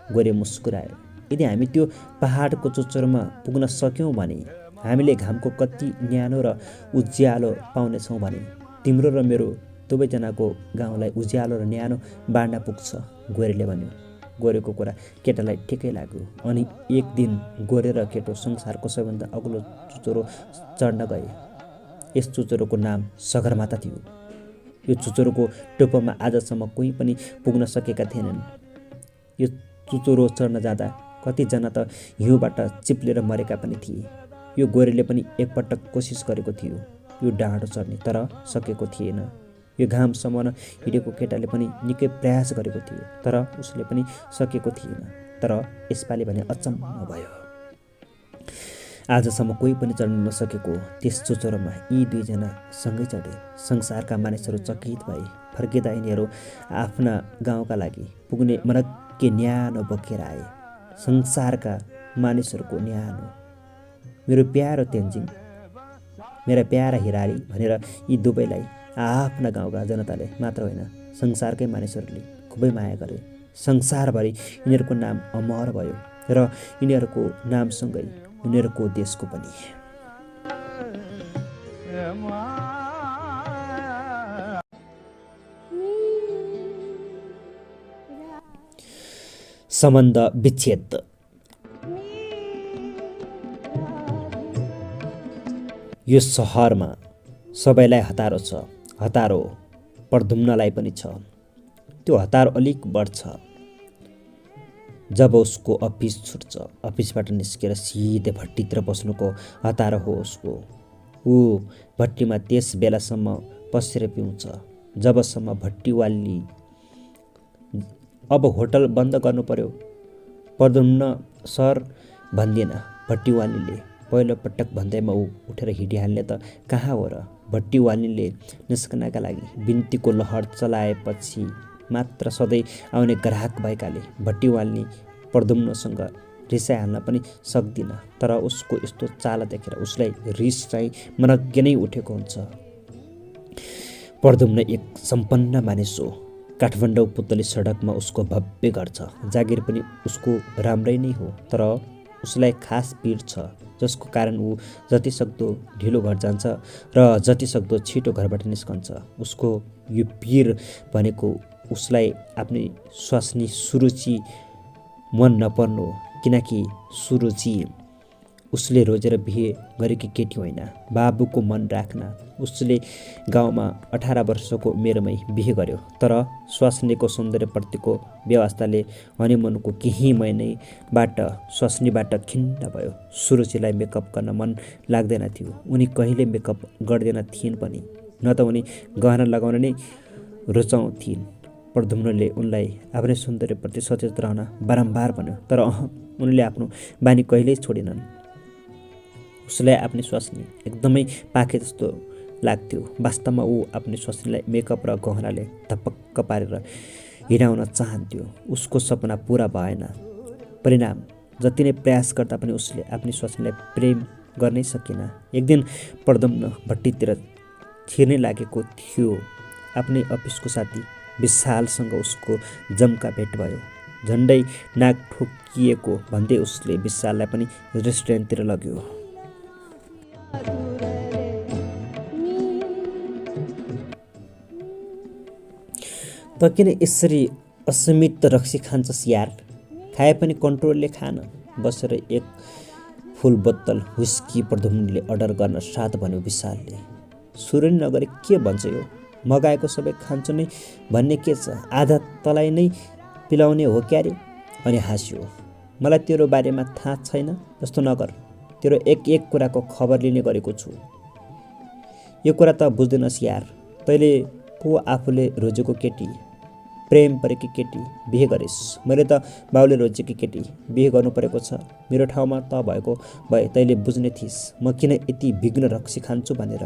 गोरे मुस्कुरायो। यदि हामी त्यो पहाडको चुचुरोमा पुग्न सक्यौँ भने हामीले घामको कति न्यानो र उज्यालो पाउनेछौँ भने तिम्रो र मेरो दुवैजनाको गाउँलाई उज्यालो र न्यानो बाँड्न पुग्छ, गोरेले भन्यो। गोरेको कुरा केटालाई ठिकै लाग्यो। अनि एक दिन गोरे र केटो संसारको सबैभन्दा अग्लो चुचुरो चढ्न गए। यस चुचुरोको नाम सगरमाथा थियो। यो चुचुरोको टुप्पोमा आजसम्म कोही पनि पुग्न सकेका थिएनन्। यो चुचुरो चढ्न जाँदा कतिजना त हिउँबाट चिप्लेर मरेका पनि थिए। यो गोरेले पनि एकपटक कोसिस गरेको थियो यो डाँडो चढ्ने, तर सकेको थिएन। यो घाम समाउन हिँडेको केटाले पनि निकै प्रयास गरेको थियो, तर उसले पनि सकेको थिएन। तर यसपालि भने अचम्म भयो। आजसम्म कोही पनि चढ्न नसकेको त्यस चुचुरोमा यी दुईजना सँगै चढे। संसारका मानिसहरू चकित भए। फर्किँदा यिनीहरू आफ्ना गाउँका लागि पुग्ने मनक्के न्यानो बोकेर आए। संसारका मानिसहरूको न्यानो, मेरो प्यारो तेन्जिङ, मेरा प्यारा हिरारी भनेर यी दुवैलाई आफ्ना गाउँका जनताले मात्र होइन, संसारकै मानिसहरूले खुबै माया गरे। संसारभरि यिनीहरूको नाम अमर भयो र यिनीहरूको नामसँगै उनीहरूको देशको पनि। सम्बन्ध विच्छेद। यो सहरमा सबैलाई हतारो छ। हतारो प्रद्युम्नलाई पनि छ। त्यो हतारो अलिक बढ्छ। जब उसको अफिस छुट्छ, अफिसबाट निस्केर सिधै भट्टीतिर बस्नुको हतार हो उसको। ऊ भट्टीमा त्यस बेलासम्म पसेर पिउँछ जबसम्म भट्टीवाली अब होटल बन्द गर्नु पर्यो। प्रद्युम्न सर भन्दिएन। भट्टीवालीले पहिलोपटक भन्दैमा ऊ उठेर हिँडिहाल्ने त कहाँ हो र। भट्टीवालीले निस्कनका लागि बिन्तीको लहर चलाएपछि मात्र सधैँ आउने ग्राहक भएकाले भट्टीवाली प्रद्युम्नसँग रिसाइहाल्न पनि सक्दिन। तर उसको यस्तो चाल देखेर उसलाई रिस चाहिँ मनग्गे नै उठेको हुन्छ। प्रद्युम्न एक सम्पन्न मानिस हो। काठमाडौँ पुतली सडकमा उसको भव्य घर छ। जागिर पनि उसको राम्रै नै हो, तर उसलाई खास पीड छ, जसको कारण ऊ जतिसक्दो ढिलो घर जान्छ र जतिसक्दो छिटो घरबाट निस्कन्छ। उसको यो पीड भनेको उसलाई आफ्नै स्वास्नी सुरुचि मन नपर्नु हो, किनकि सुरुचि उसले रोजेर बिहे गरेकी केटी होइन, बाबुको मन राख्न। उसले गाउँमा 18 वर्षको उमेरमै बिहे गर्यो, तर स्वास्नीको सौन्दर्यप्रतिको व्यवस्थाले हनिमुनको केही महिनैबाट स्वास्नीबाट खिन्न भयो। सुरुचिलाई मेकअप गर्न मन लाग्दैन थियो। उनी कहिले मेकअप गर्दैन थिइन् पनि, न त उनी गहना लगाउन नै रुचाउँथिन्। प्रद्युम्नले उनलाई आफ्नै सौन्दर्यप्रति सचेत रहन बारम्बार भन्यो, तर उनले आफ्नो बानी कहिल्यै छोडेनन्। उसलाई आफ्नै स्वास्नी एकदमै पाखे जस्तो लाग्थ्यो। वास्तवमा ऊ आफ्नै स्वास्नीलाई मेकअप र गहनाले धपक्क पारेर हिँडाउन चाहन्थ्यो। उसको सपना पुरा भएन। परिणाम जति नै प्रयास गर्दा पनि उसले आफ्नै स्वास्नीलाई प्रेम गर्नै सकेन। एक दिन प्रद्युम्न भट्टीतिर छिर्नै लागेको थियो। आफ्नै अफिसको साथी विशालसँग उसको जम्का भेट भयो। झन्डै नाक ठोकिएको भन्दै उसले विशाललाई पनि रेस्टुरेन्टतिर लग्यो। त किन यसरी असीमित रक्सी खान्छस् यार? खाए पनि कन्ट्रोलले खान। बसेर एक फुल बोतल हुस्की प्रद्युम्नले अर्डर गर्न साथ भन्यो विशालले। सुरु नै नगरे के भन्छ यो? मगाएको सबै खान्छु नै भन्ने के छ? आधा तलाई नै पिलाउने हो क्यारे? अनि हाँस्यो। मलाई तेरो बारेमा थाहा छैन जस्तो नगर। तेरो एक एक कुराको खबर लिने गरेको छु। यो कुरा त बुझ्दैनस् यार। तैँले पो आफूले रोजेको केटी, प्रेम परेकी केटी बिहे गरिस्। मैले त बाउले रोजेकी केटी बिहे गर्नु परेको छ। मेरो ठाउँमा त भएको भए तैँले बुझ्ने थिइस् म किन यति विघ्न रक्सी खान्छु भनेर।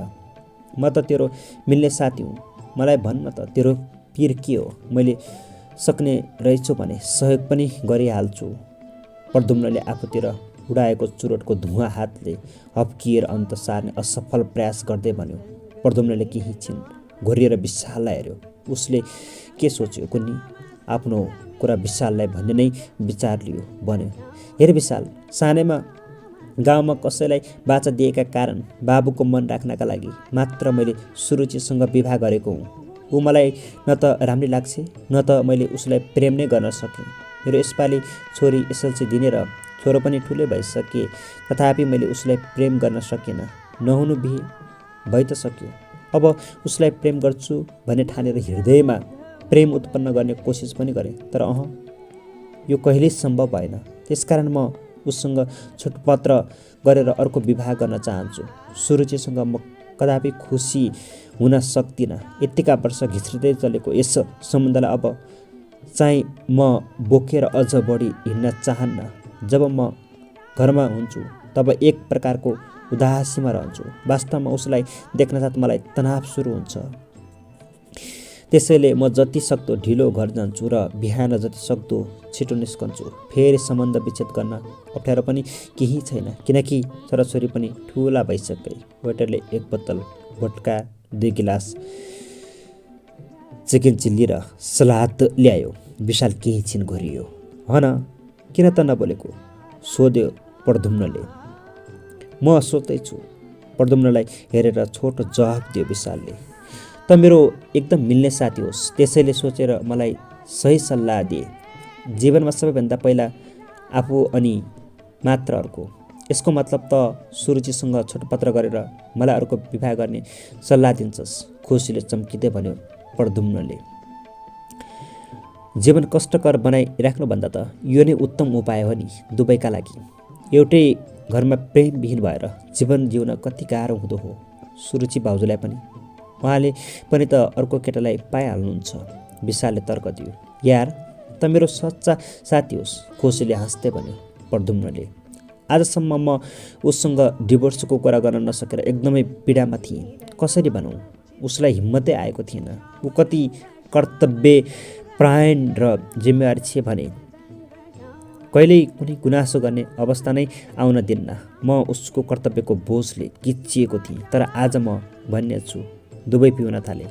म त तेरो मिल्ने साथी हुँ। मलाई भन्न त तेरो पीर के हो? मैले सक्ने रहेछु भने सहयोग पनि गरिहाल्छु। प्रद्युम्नले आफूतिर उडाएको चुरोटको धुवाँ हातले हप्किएर अन्त सार्ने असफल प्रयास गर्दै भन्यो। प्रद्युम्नले केही छिन घोरिएर विशाललाई हेऱ्यो। उसले के सोच्यो कुन्नी? आफ्नो कुरा विशाललाई भन्ने नै विचार लियो। भन्यो, हेर विशाल, सानैमा गाउँमा कसैलाई बाचा दिएका कारण बाबुको मन राख्नका लागि मात्र मैले सुरुचिसँग विवाह गरेको हुँ। ऊ मलाई न त राम्री लाग्छ, न त मैले उसलाई प्रेम नै गर्न सकेँ। मेरो यसपालि छोरी एसएलसी दिने र छोरो पनि ठुलै भइसके, तथापि मैले उसलाई प्रेम गर्न सकिनँ। नहुनु बिहे भइ त सक्यो। अब उसलाई प्रेम गर्छु भन्ने ठानेर हृदयमा प्रेम उत्पन्न गर्ने कोसिस पनि गरेँ, तर यो कहिल्यै सम्भव भएन। त्यसकारण म उसँग छुटपत्र गरेर अर्को विवाह गर्न चाहन्छु। सुरुचिसँग म कदापि खुसी हुन सक्दिनँ। यतिका वर्ष घिच्रिँदै चलेको यस सम्बन्धलाई अब चाहिँ म बोकेर अझ बढी हिँड्न चाहन्न। जब म घरमा हुन्छु तब एक प्रकारको उदासीमा रहन्छु। वास्तवमा उसलाई देख्नसाथ मलाई तनाव सुरु हुन्छ। त्यसैले म जति सक्दो ढिलो घर जान्छु र बिहान जति सक्दो छिटो निस्कन्छु। फेरि सम्बन्ध विच्छेद गर्न अप्ठ्यारो पनि केही छैन, किनकि छोराछोरी पनि ठुला भइसके। वेटरले एक बोतल भोड्का, 2 गिलास चिकन चिल्ली र सलाद ल्यायो। विशाल केही छिन घोरियो। हन किन त नबोलेको? सोध्यो प्रद्युम्नले। म सोच्दैछु। प्रद्युम्नलाई हेरेर छोटो जवाफ दियो विशालले। त मेरो एकदम मिल्ने साथी होस्, त्यसैले सोचेर मलाई सही सल्लाह दिए। जीवनमा सबैभन्दा पहिला आफू अनि मात्र अर्को। यसको मतलब त सुरुचिसँग छुटपत्र गरेर मलाई अर्को विवाह गर्ने सल्लाह दिन्छस्? खुसीले चम्किँदै भन्यो प्रद्युम्नले। जीवन कष्टकर बनाइराख्नुभन्दा त यो नै उत्तम उपाय हो नि दुवैका लागि। एउटै घरमा प्रेमविहीन भएर जीवन जिउन कति गाह्रो हुँदो हो सुरुचि भाउजूलाई पनि। उहाँले पनि त अर्को केटालाई पाइहाल्नुहुन्छ, विशालले तर्क दियो। यार त मेरो सच्चा साथी होस्, खुसीले हाँस्दै भन्यो प्रद्युम्नले। आजसम्म म उसँग डिभोर्सको कुरा गर्न नसकेर एकदमै पीडामा थिएँ। कसरी भनौँ, उसलाई हिम्मतै आएको थिएन। ऊ कति कर्तव्यपरायण र जिम्मेवारी छे भने कहिल्यै कुनै गुनासो गर्ने अवस्था नै आउन दिन्न। म उसको कर्तव्यको बोझले किच्चिएको थिएँ, तर आज म भन्ने छु। दुवै पिउन थाले।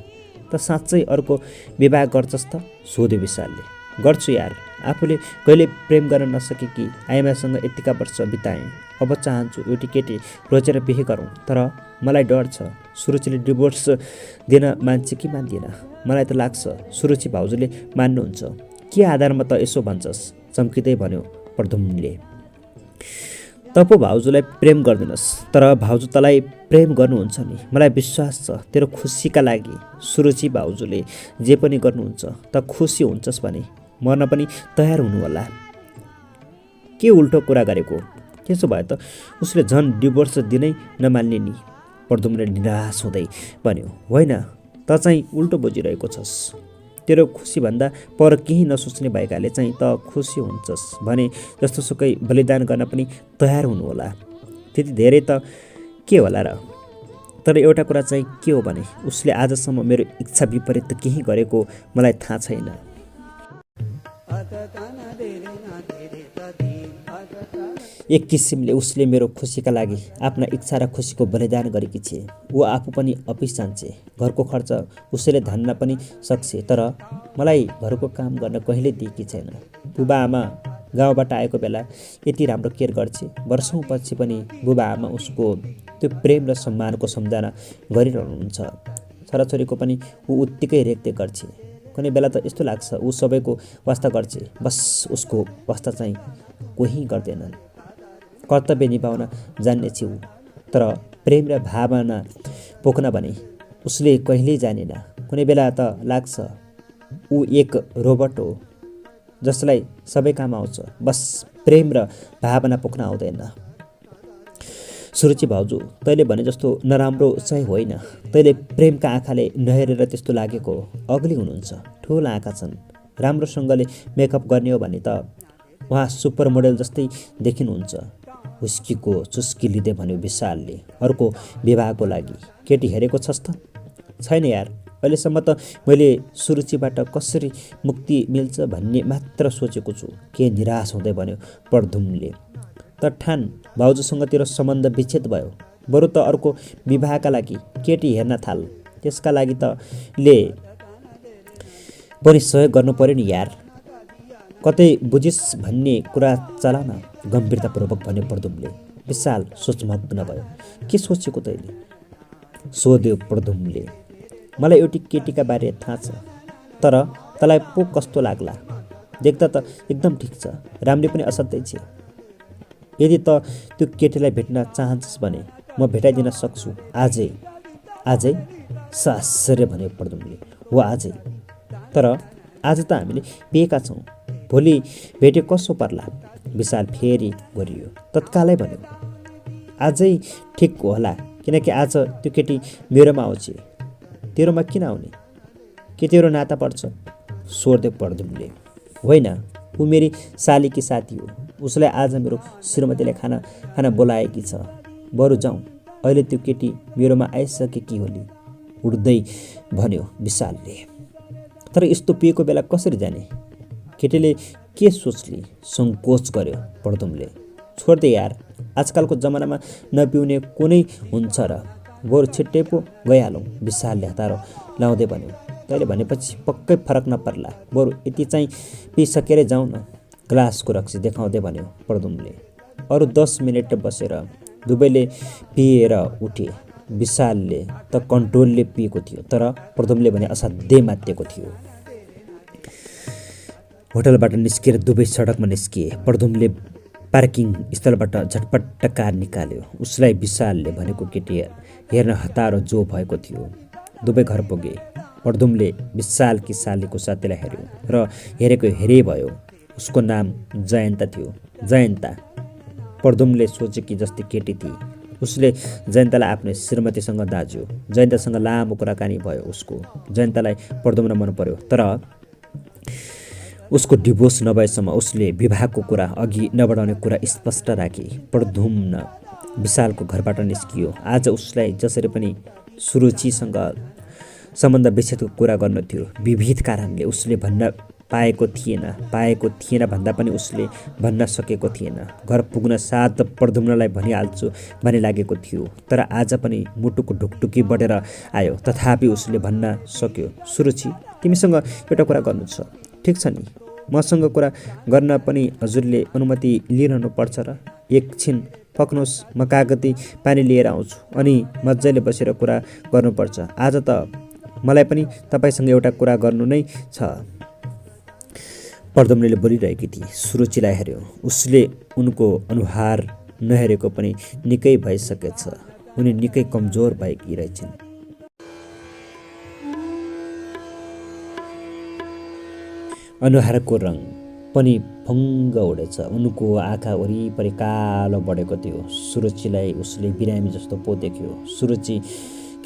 त साँच्चै अर्को विवाह गर्छस् त, सोध्यो विशालले। गर्छु यार, आफूले कहिले प्रेम गर्न नसकेकी आइमासँग यतिका वर्ष बिताएँ। अब चाहन्छु एउटी केटी रोजेर बिहे गरौँ, तर मलाई डर छ सुरुचिले डिभोर्स दिन मान्छे कि मान्दिन। मलाई त लाग्छ सुरुचि भाउजूले मान्नुहुन्छ। के आधारमा त यसो भन्छस्, चम्किँदै भन्यो प्रद्युम्नले। त पो भाउजूलाई प्रेम गर्दिनस्, तर भाउजू तँलाई प्रेम गर्नुहुन्छ नि। मलाई विश्वास छ तेरो खुसीका लागि सुरुचि भाउजूले जे पनि गर्नुहुन्छ। त खुसी हुन्छस् भने मर्न पनि तयार हुनु होला। के उल्टो कुरा गरेको? त्यसो भए त उसले झन् डिभोर्स दिनै नमान्ने नि, प्रद्युम्नले निराश हुँदै भन्यो। होइन, त चाहिँ उल्टो बुझिरहेको छस्। तेरो खुसीभन्दा पर केही नसोच्ने भएकाले चाहिँ त खुसी हुन्छस् भने जस्तोसुकै बलिदान गर्न पनि तयार हुनु होला। त्यति धेरै त के होला र। तर एउटा कुरा चाहिँ के हो भने उसले आजसम्म मेरो इच्छा विपरीत त केही गरेको मलाई थाहा छैन। एक किसिमले उसले मेरो खुसीका लागि आफ्ना इच्छा र खुसीको बलिदान गरेकी छे। ऊ आफू पनि अफिस जान्छे, घरको खर्च उसैले धान्न पनि सक्छे, तर मलाई घरको काम गर्न कहिल्यै दिएकी छैन। बुबा आमा गाउँबाट आएको बेला यति राम्रो केयर गर्छे, वर्षौँपछि पनि बुबा आमा उसको त्यो प्रेम र सम्मानको सम्झना गरिरहनुहुन्छ। छोराछोरीको पनि ऊ उत्तिकै रेखदेख गर्छे। कुनै बेला त यस्तो लाग्छ ऊ सबैको वास्ता गर्छे, बस उसको वास्ता चाहिँ कोही गर्दैनन्। कर्तव्य निभाउन जान्ने छु, तर प्रेम र भावना पोख्न भने उसले कहिल्यै जानेन। कुनै बेला त लाग्छ ऊ एक रोबोट हो जसलाई सबै काम आउँछ, बस प्रेम र भावना पोख्न आउँदैन। सुरुचि भाउजू, तैँले भने जस्तो नराम्रो चाहिँ होइन। तैँले प्रेमका आँखाले नहेरेर त्यस्तो लागेको हो। अग्ली हुनुहुन्छ, ठुला आँखा छन्। राम्रोसँगले मेकअप गर्ने हो भने त उहाँ सुपर मोडेल जस्तै देखिनुहुन्छ। हुस्कीको चुस्की लिँदै भन्यो विशालले। अर्को विवाहको लागि केटी हेरेको छस् त? छैन यार, अहिलेसम्म त मैले सुरुचिबाट कसरी मुक्ति मिल्छ भन्ने मात्र सोचेको छु, के निराश हुँदै भन्यो प्रद्युम्नले। त ठान भाउजूसँग तेरो सम्बन्ध विच्छेद भयो, बरु त अर्को विवाहका लागि केटी हेर्न थाल। त्यसका लागि त ले पनि सहयोग गर्नु पर्यो नि यार। कतै बुझिस् भन्ने कुरा चला न, गम्भीरतापूर्वक भन्यो प्रद्युम्नले। विशाल सोचमग्न भयो। के सोचेको तैँले, सोध्यो प्रद्युम्नले। मलाई एउटी केटीका बारे थाहा छ, तर तँलाई पो कस्तो लाग्ला? देख्दा त एकदम ठिक छ, राम्री पनि असाध्यै छे। यदि त त्यो केटीलाई भेट्न चाहन्छस् भने म भेटाइदिन सक्छु आजै। आजै? साश्चर्य भन्यो प्रद्युम्नले। हो आजै, तर आज त हामीले पिएका छौँ, भोलि भेटे कसो पर्ला? विशाल फेरि गरियो। तत्कालै भन्यो। आजै ठिक होला, किनकि आज त्यो केटी मेरोमा आउँछ। तेरोमा किन आउने? के तेरो नाता पर्छ? सोध्यो प्रद्युम्नले। होइन, ऊ मेरी सालीकी साथी हो। उसलाई आज मेरो श्रीमतीले खाना बोलाएकी छ। बरु जाउँ, अहिले त्यो केटी मेरोमा आइसकेकी होली, उड्दै भन्यो विशालले। तर यस्तो पिएको बेला कसरी जाने? केटीले के सोच्ली? सङ्कोच गर्यो प्रद्युम्नले। छोड्दे यार, आजकलको जमानामा नपिउने कुनै हुन्छ र, बरु छिट्टै पो गइहालौँ, विशालले हतारो लाउँदै भन्यो। तैँले भनेपछि पक्कै फरक नपर्ला, बरु यति चाहिँ पिइसकेरै जाउँ न, ग्लासको रक्सी देखाउँदै भन्यो प्रद्युम्नले। अरू 10 मिनट बसेर दुवैले पिएर उठे। विशालले त कन्ट्रोलले पिएको थियो, तर प्रद्युम्नले भने असाध्यै मात्तिएको थियो। होटलबाट निस्किएर दुवै सडकमा निस्किए। प्रद्युम्नले पार्किङ स्थलबाट झटपट कार निकाल्यो। उसलाई विशालले भनेको केटी हेर्न हतारो जो भएको थियो। दुवै घर पुगे। प्रदुमले विशाल किसालेको साथीलाई हेऱ्यो र हेरेको हेरे भयो। उसको नाम जयन्ता थियो। जयन्ता प्रदुमले सोचे कि जस्तै केटी थिए। उसले जयन्तालाई आफ्नो श्रीमतीसँग दाज्यो। जयन्तासँग लामो कुराकानी भयो उसको। जयन्तालाई प्रदुम्न मन पर्यो, तर उसको डिभोर्स नभएसम्म उसले विवाहको कुरा अघि नबढाउने कुरा स्पष्ट राखे। प्रदुम्न विशालको घरबाट निस्कियो। आज उसलाई जसरी पनि सुरुचिसँग सम्बन्ध विच्छेदको कुरा गर्नु थियो। विविध कारणले उसले भन्न पाएको थिएन भन्दा पनि उसले भन्न सकेको थिएन। घर पुग्न साथ प्रदुम्नलाई भनिहाल्छु भन्ने लागेको थियो, तर आज पनि मुटुको ढुकढुकी बढेर आयो। तथापि उसले भन्न सक्यो, सुरुचि, तिमीसँग एउटा कुरा गर्नु छ, ठिक छ नि? मसँग कुरा गर्न पनि हजुरले अनुमति लिइरहनु पर्छ र? एकछिन पक्नुहोस्, म कागती पानी लिएर आउँछु अनि मजाले बसेर कुरा गर्नुपर्छ। आज त मलाई पनि तपाईँसँग एउटा कुरा गर्नु नै छ। प्रदुम्नले बोलिरहेकी थिए। सुरुचिलाई हेऱ्यो। उसले उनको अनुहार नहेरेको पनि निकै भइसकेछ। उनी निकै कमजोर भएकी रहेछन्। अनुहारको रङ पनि फङ्ग उडेछ। उनको आँखा वरिपरि कालो बढेको थियो। सुरुचिलाई उसले बिरामी जस्तो पो देख्यो। सुरुचि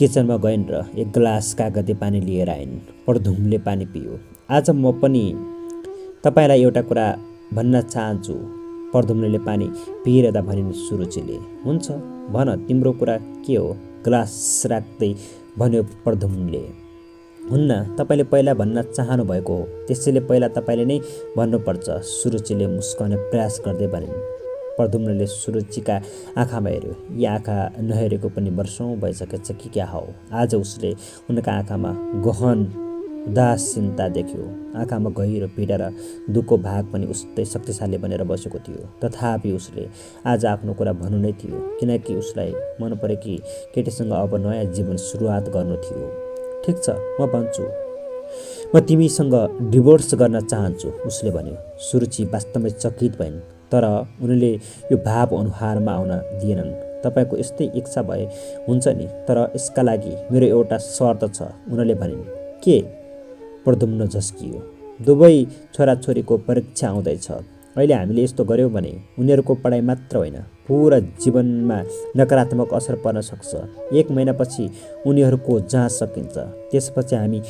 किचनमा गइन् र एक ग्लास कागती पानी लिएर आइन्। प्रदुमले पानी पियो। आज म पनि तपाईँलाई एउटा कुरा भन्न चाहन्छु, प्रदुमले पानी पिएर भनिन् सुरुचिले। हुन्छ, भन, तिम्रो कुरा के हो? ग्लास राख्दै भन्यो प्रदुमले। हुन्न, तपाईँले पहिला भन्न चाहनु भएको हो, त्यसैले पहिला तपाईँले नै भन्नुपर्छ, सुरुचिले मुस्काउने प्रयास गर्दै भनिन्। प्रदुम्नले सुरुचिका आँखामा हेऱ्यो। यी आँखा नहेरेको पनि वर्षौँ भइसकेछ कि क्या हो? आज उसले उनका आँखामा गहन उदासीनता देख्यो। आँखामा गहिरो पीडा र दुःखको भाग पनि उस्तै शक्तिशाली बनेर बसेको थियो। तथापि उसले आज आफ्नो कुरा भन्नु नै थियो, किनकि उसलाई मन पर्यो कि केटीसँग अब नयाँ जीवन सुरुवात गर्नु थियो। ठिक छ, म भन्छु, म तिमीसँग डिभोर्स गर्न चाहन्छु, उसले भन्यो। सुरुचि वास्तवमै चकित भइन्, तर उनले यो भाव अनुहारमा आउन दिएनन्। तपाईँको यस्तै इच्छा भए हुन्छ नि, तर यसका लागि मेरो एउटा शर्त छ, उनले भनिन्। के? प्रदुम्न झस्कियो। दुवै छोराछोरीको परीक्षा आउँदैछ। अहिले हामीले यस्तो गर्यौँ भने उनीहरूको पढाइ मात्र होइन, पुरा जीवनमा नकारात्मक असर पर्न सक्छ। 1 महिनापछि उनीहरूको जाँच सकिन्छ। त्यसपछि हामी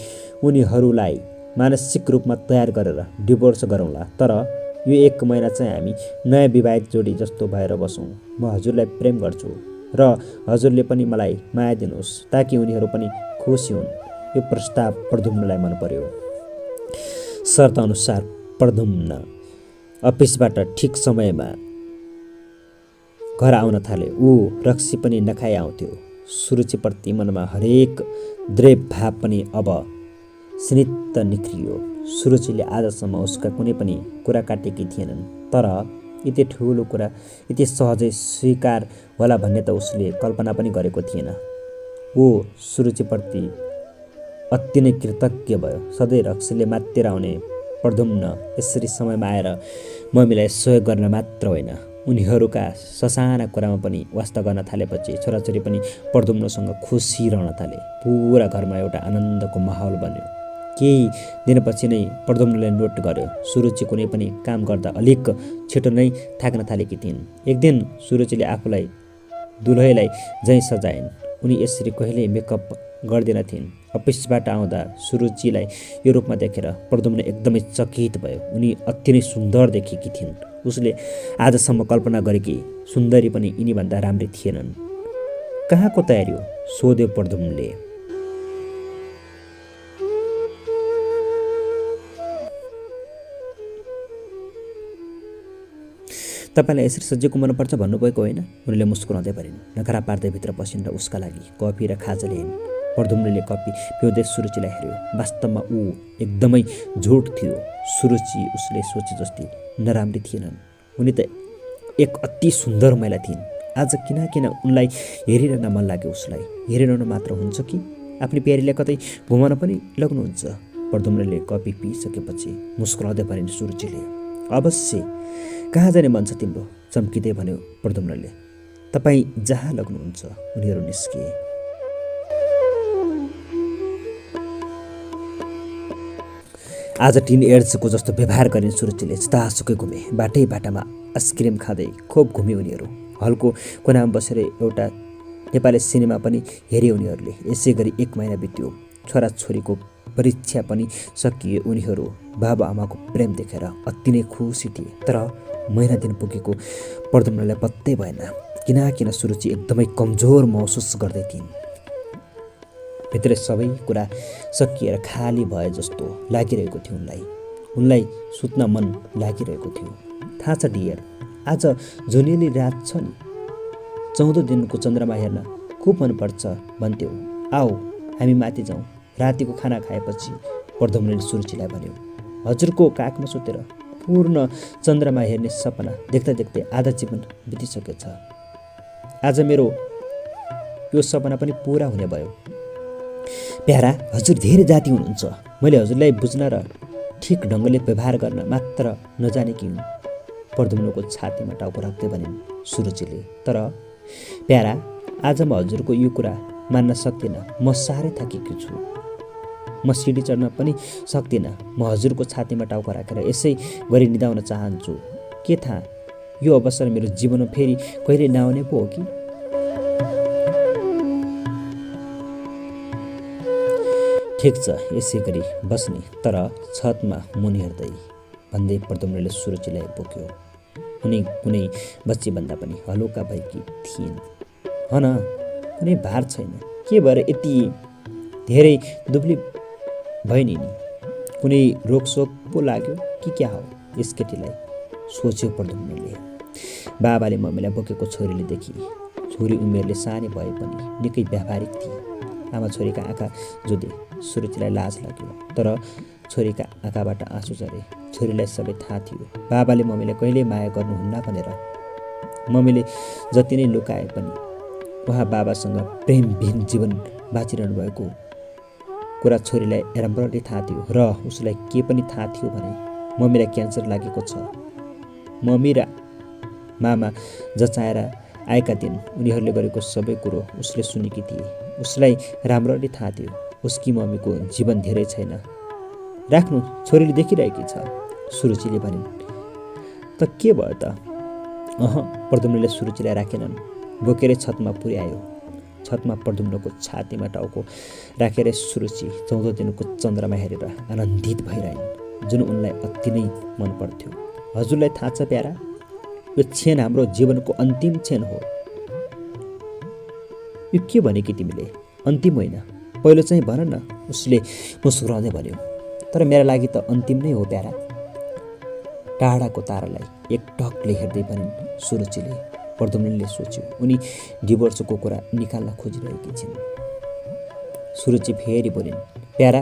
उनीहरूलाई मानसिक रूपमा तयार गरेर डिभोर्स गरौँला। तर यो 1 महिना चाहिँ हामी नयाँ विवाहित जोडी जस्तो भएर बसौँ। म हजुरलाई प्रेम गर्छु र हजुरले पनि मलाई माया दिनुहोस्, ताकि उनीहरू पनि खुसी हुन्। यो प्रस्ताव प्रदुम्नलाई मन पर्यो। शर्त अनुसार प्रदुम्न अफिसबाट ठिक समयमा घर आउन थाले। ऊ रक्सी पनि नखाइ आउँथ्यो। सुरुचिप्रति मनमा हरेक द्वेष भाव पनि अब स्निग्ध निख्रियो। सुरुचिले आजसम्म उसका कुनै पनि कुरा काटेकी थिएनन्, तर यति ठुलो कुरा यति सहजै स्वीकार होला भन्ने त उसले कल्पना पनि गरेको थिएन। ऊ सुरुचिप्रति अति नै कृतज्ञ भयो। सधैँ रक्सीले मात्तिर आउने प्रदुम्न यसरी समयमा आएर मम्मीलाई सहयोग गर्न मात्र होइन, उनीहरूका ससाना कुरामा पनि वास्ता गर्न थालेपछि छोराछोरी पनि प्रदुम्नसँग खुसी रहन थाले। पुरा घरमा एउटा आनन्दको माहौल बन्यो। केही दिनपछि नै प्रदुम्नले नोट गर्यो, सुरुचि कुनै पनि काम गर्दा अलिक छिटो नै थाक्न थालेकी थिइन्। एक दिन सुरुचिले आफूलाई दुलहीलाई झैँ सजाइन्। उनी यसरी कहिल्यै मेकअप गर्दैन थिइन्। अफिसबाट आउँदा सुरुचिलाई यो रूपमा देखेर प्रदुम्न एकदमै चकित भयो। उनी अति नै सुन्दर देखेकी थिइन्। उसले आजसम्म कल्पना गरेकी सुन्दरी पनि यिनीभन्दा राम्री थिएनन्। कहाँको तयारी हो? सोध्यो प्रदुम्नले। तपाईँलाई यसरी सजिएको मनपर्छ भन्नुभएको होइन? उनले मुस्कुराउँदै भनिन्। नखरा पार्दै भित्र पसिन् र उसका लागि कफी र खाजा ल्याइन्। प्रदुम्नले कफी पिउँदै सुरुचिलाई हेऱ्यो। वास्तवमा ऊ एकदमै झुट थियो। सुरुचि उसले सोचे जस्तै नराम्री थिएनन्। उनी त एक अति सुन्दर महिला थिइन्। आज किन उनलाई हेरिरहन मन लाग्यो। उसलाई हेरिरहनु मात्र हुन्छ कि आफ्नो प्यारीलाई कतै घुमाउन पनि लग्नुहुन्छ? प्रदुम्नले कफी पिइसकेपछि मुस्कुराउँदै भनिन् सुरुचिले। अवश्य, कहाँ जाने मन छ तिम्रो? चम्किँदै भन्यो प्रदुम्नले। तपाईँ जहाँ लग्नुहुन्छ। उनीहरू निस्किए। आज टिन एड्सको जस्तो व्यवहार गर्ने सुरुचिले जतासुकै घुमे। बाटै बाटामा आइसक्रिम खाँदै खोप घुमे उनीहरू। हलको कुनामा बसेर एउटा नेपाली सिनेमा पनि हेरे उनीहरूले। यसै गरी 1 महिना बित्यो। छोराछोरीको परीक्षा पनि सकिए। उनीहरू बाबुआमाको प्रेम देखेर अति नै खुसी थिए। तर महिना दिन पुगेको प्रद्युम्नलाई पत्तै भएन। किन सुरुचि एकदमै कमजोर महसुस गर्दै थिइन्। भित्रै सबै कुरा सकिएर खाली भए जस्तो लागिरहेको थियो उनलाई सुत्न मन लागिरहेको थियो। थाहा छ डियर, आज जुनेली रात छ नि, 14 दिनको चन्द्रमा हेर्न खुब मनपर्छ भन्थ्यौ। आओ हामी माथि जाउँ। रातिको खाना खाएपछि प्रद्युम्नले सुरुचिलाई भन्यो। हजुरको काखमा सुतेर पूर्ण चन्द्रमा हेर्ने सपना देख्दा देख्दै आधा जीवन बितिसकेछ। आज मेरो यो सपना पनि पुरा हुने भयो। प्यारा, हजुर धेरै जाति हुनुहुन्छ। मैले हजुरलाई बुझ्न र ठिक ढङ्गले व्यवहार गर्न मात्र नजानेकी हुँ। प्रद्युम्नको छातीमा टाउको राख्दै भनिन् सुरुचिले। तर प्यारा, आज म हजुरको यो कुरा मान्न सक्दिनँ। म साह्रै थाकेकी छु। म सिडी चढ्न पनि सक्दिनँ। म हजुरको छातीमा टाउको राखेर यसै गरी निदाउन चाहन्छु। के थाहा, यो अवसर मेरो जीवनमा फेरि कहिले नआउने पो हो कि? ठिक छ, यसै गरी बस्ने, तर छतमा मुनि हेर्दै भन्दै प्रद्युम्नले सुरुचिलाई बोक्यो। उनी कुनै बच्चीभन्दा पनि हलुका भएकी थिइन्। हन, कुनै भार छैन। के भएर यति धेरै दुब्ली भइन् नि? कुनै रोगसोक पो लाग्यो कि क्या हो यस केटीलाई? सोच्यो प्रद्युम्नले। बाबाले मम्मीलाई बोकेको छोरीले देखी। छोरी उमेरले सानै भए पनि निकै व्यावहारिक थिए। आमा छोरीका आँखा जोधे। सुरुचिलाई लाज लाग्यो, तर छोरीका आँखाबाट आँसु झरे। छोरीलाई सबै थाहा थियो। बाबाले मम्मीलाई कहिल्यै माया गर्नुहुन्न भनेर। मम्मीले जति नै लुकाए पनि उहाँ बाबासँग प्रेमविहीन जीवन बाँचिरहनु भएको कुरा छोरीलाई राम्ररी थाहा थियो। र उसलाई के पनि थाहा थियो भने मम्मीलाई क्यान्सर लागेको छ। मम्मी र मामा जचाएर आएका दिन उनीहरूले गरेको सबै कुरो उसले सुनेकी थिए। उसलाई राम्ररी थाहा थियो उसकी मम्मीको जीवन धेरै छैन। राख्नु, छोरीले देखिरहेकी छ, सुरुचिले भनिन्। त के भयो त? प्रद्युम्नले सुरुचिलाई राखेनन्। बोकेरै छतमा पुर्यायो। छतमा प्रद्युम्नको छातीमा टाउको राखेर सुरुचि 14 दिनको चन्द्रमा हेरेर आनन्दित भइरहन्, जुन उनलाई अति नै मन पर्थ्यो। हजुरलाई थाहा छ प्यारा, यो क्षण हाम्रो जीवनको अन्तिम क्षण हो। यो के भनेकी तिमीले? अन्तिम होइन, पहिलो चाहिँ भन न, उसले मुस्कुराउँदै भन्यो। तर मेरा लागि त अन्तिम नै हो प्यारा। टाढाको तारालाई एकटकले हेर्दै भनिन् सुरुचिले। प्रद्युम्नले सोच्यो उनी डिभोर्सको कुरा निकाल्न खोजिरहेकी छिन्। सुरुचि फेरि बोलिन्। प्यारा,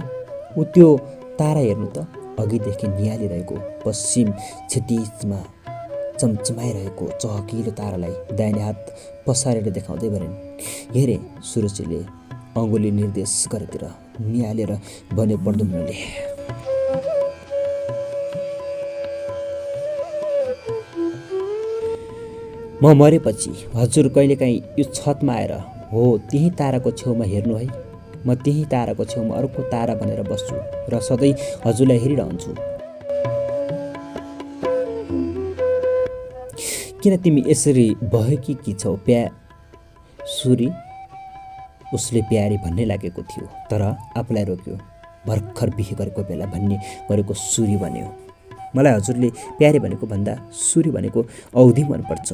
ऊ त्यो तारा हेर्नु त, अघिदेखि निहालिरहेको पश्चिम क्षितिजमा चम्चमाइरहेको चहकिलो तारालाई दाहिने हात पसारेर देखाउँदै भनिन्। हेरे, सुरुचिले अङ्गुली निर्देश गरेतिर निहालेर भन्यो प्रद्युम्नले। म मरेपछि हजुर कहिलेकाहीँ यो छतमा आएर हो त्यही ताराको छेउमा हेर्नु है। म त्यही ताराको छेउमा अर्को तारा भनेर बस्छु र सधैँ हजुरलाई हेरिरहन्छु। किन तिमी यसरी बहेकी कि छौ सुरी? उसले प्यारी भन्ने लागेको थियो, तर आफूलाई रोक्यो। भर्खर बिहे गरेको बेला भन्ने गरेको सुरी भन्यो। मलाई हजुरले प्यारी भनेको भन्दा सुरी भनेको औधी मनपर्छ।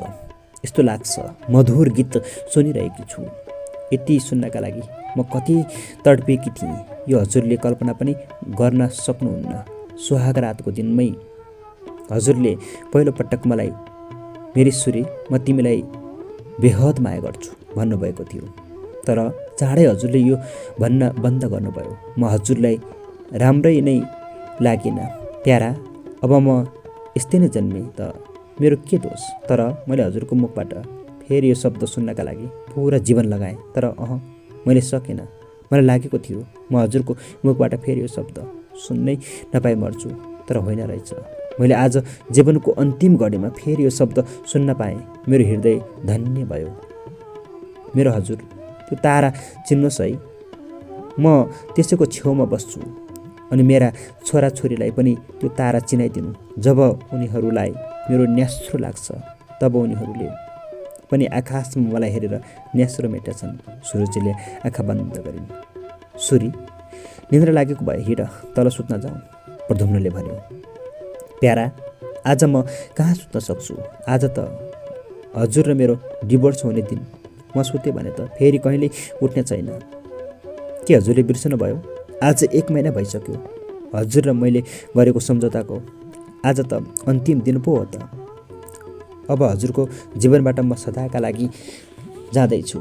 यस्तो लाग्छ मधुर गीत सुनिरहेकी छु। यति सुन्नका लागि म कति तडपेकी थिएँ, यो हजुरले कल्पना पनि गर्न सक्नुहुन्न। सुहाग रातको दिनमै हजुरले पहिलोपटक मलाई मेरी सुरी, म तिमीलाई बेहद माया गर्छु भन्नुभएको थियो। तर चाँडै हजुरले यो भन्न बन्द गर्नुभयो। म हजुरलाई राम्रै नै लागिनँ प्यारा। अब म यस्तै नै जन्मेँ त मेरो के दोष? तर मैले हजुरको मुखबाट फेरि यो शब्द सुन्नका लागि पुरा जीवन लगाएँ, तर मैले सकिनँ। मलाई लागेको थियो म हजुरको मुखबाट फेरि यो शब्द सुन्नै नपाई मर्छु, तर होइन रहेछ। मैले आज जीवनको अन्तिम घडीमा फेरि यो शब्द सुन्न पाएँ। मेरो हृदय धन्य भयो। मेरो हजुर, त्यो तारा चिन्नुहोस् है, म त्यसैको छेउमा बस्छु। अनि मेरा छोराछोरीलाई पनि त्यो तारा चिनाइदिनु। जब उनीहरूलाई मेरो न्यास्रो लाग्छ तब उनीहरूले पनि आकाशमा मलाई हेरेर न्यास्रो मेट्छन्। सुरुचिले आँखा बन्द गरिन्। सुरी, निन्द्रा लागेको भए हिँड, तल सुत्न जाउँ, प्रद्युम्नले भन्यो। प्यारा, आज म कहाँ सुत्न सक्छु? आज त हजुर र मेरो डिभोर्स हुने दिन। म सुतेँ भने त फेरि कहिल्यै उठ्ने छैन। के हजुरले बिर्सनु भयो? आज 1 महिना भइसक्यो हजुर र मैले गरेको सम्झौताको। आज त अन्तिम दिन पो हो त। अब हजुरको जीवनबाट म सदाका लागि जाँदैछु।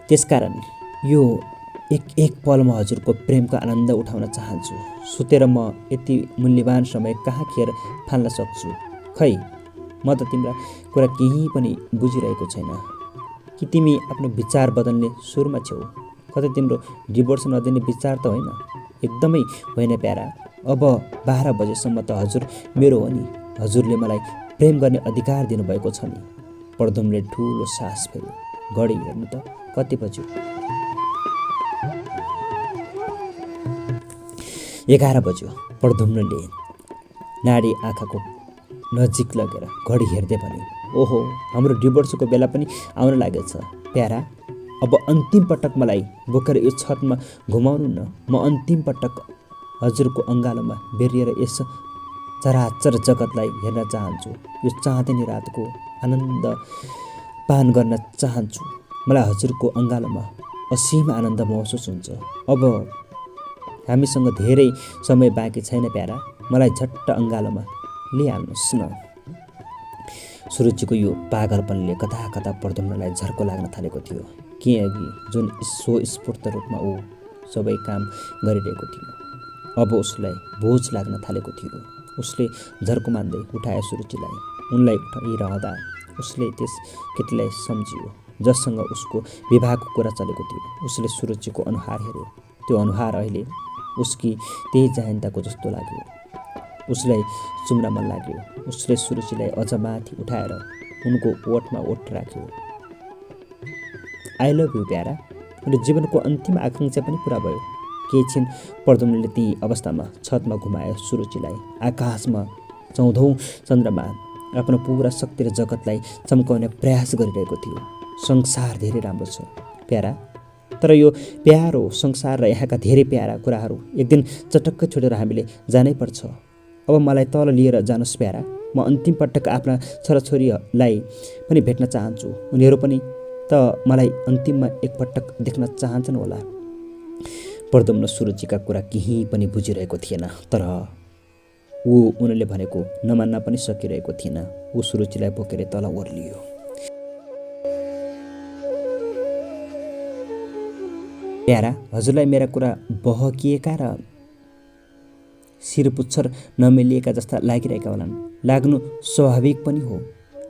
त्यसकारण यो एक पल म हजुरको प्रेमको आनन्द उठाउन चाहन्छु। सुतेर म यति मूल्यवान समय कहाँ खेर फाल्न सक्छु? खै, म त तिम्रा कुरा केही पनि बुझिरहेको छैन। कि तिमी आफ्नो विचार बदल्ने सुरमा छेउ? कतै तिम्रो डिभोर्स नदिने विचार त होइन? एकदमै होइन प्यारा। अब 12 बजेसम्म त हजुर मेरो हो नि। हजुरले मलाई प्रेम गर्ने अधिकार दिनुभएको छ नि। प्रद्युम्नले ठुलो सास फेर्यो। घडी हेर्नु त कति बज्यो? 11 बज्यो। प्रद्युम्नले नाडी आँखाको नजिक लगेर घडी हेर्दै भन्यो, ओहो, हाम्रो डिभोर्सको बेला पनि आउन लागेछ। प्यारा, अब अन्तिम पटक मलाई बोकेर यो छतमा घुमाउनु न। म अन्तिम पटक हजुरको अँगालोमा बेरिएर यस चराचर जगतलाई हेर्न चाहन्छु। यो चाँदनी रातको आनन्द पान गर्न चाहन्छु। मलाई हजुरको अँगालोमा असीम आनन्द महसुस हुन्छ। अब हामीसँग धेरै समय बाँकी छैन प्यारा। मलाई झट्ट अँगालोमा लिइहाल्नुहोस् न। सुरुचिको यो पागलपनले कता कता प्रद्युम्नलाई झर्को लाग्न थालेको थियो। कि अघि जुन स्वस्फूर्त रूपमा ऊ सबै काम गरिरहेको थियो, अब उसलाई बोझ लाग्न थालेको थियो। उसले झर्को मान्दै उठाए सुरुचिलाई। उनलाई उठाइरहँदा उसले त्यस केटीलाई सम्झियो जससँग उसको विवाहको कुरा चलेको थियो। उसले सुरुचिको अनुहार हेऱ्यो। त्यो अनुहार अहिले उसकी त्यही जाहेन्ताको जस्तो लाग्यो। उसलाई चुम्न मन लाग्यो। उसले सुरुचिलाई अझ माथि उठाएर उनको ओठमा ओठ राख्यो। आई लभ यु प्यारा। मेरो जीवनको अन्तिम आकाङ्क्षा पनि पुरा भयो। केही छिन प्रद्युम्नले ती अवस्थामा छतमा घुमायो सुरुचिलाई। आकाशमा 14औं चन्द्रमा आफ्नो पुरा शक्ति र जगतलाई चम्काउने प्रयास गरिरहेको थियो। संसार धेरै राम्रो छ प्यारा, तर यो प्यारो संसार र यहाँका धेरै प्यारा कुराहरू एक दिन चटक्क छोडेर हामीले जानै पर्छ। अब मलाई तल लिएर जानुहोस् प्यारा। म अन्तिम पटक आफ्ना छोराछोरीलाई पनि भेट्न चाहन्छु। उनीहरू पनि त मलाई अन्तिममा एकपटक देख्न चाहन्छन् होला। प्रद्युम्न सुरुचिका कुरा केही पनि बुझिरहेको थिएन, तर ऊ उनले भनेको नमान्न पनि सकिरहेको थिएन। ऊ सुरुचिलाई बोकेर तल ओर्लियो। प्यारा, हजुरलाई मेरा कुरा बहकिएका र शिरपुच्छर नमिलिएका जस्ता लागिरहेका होलान्। लाग्नु स्वाभाविक पनि हो।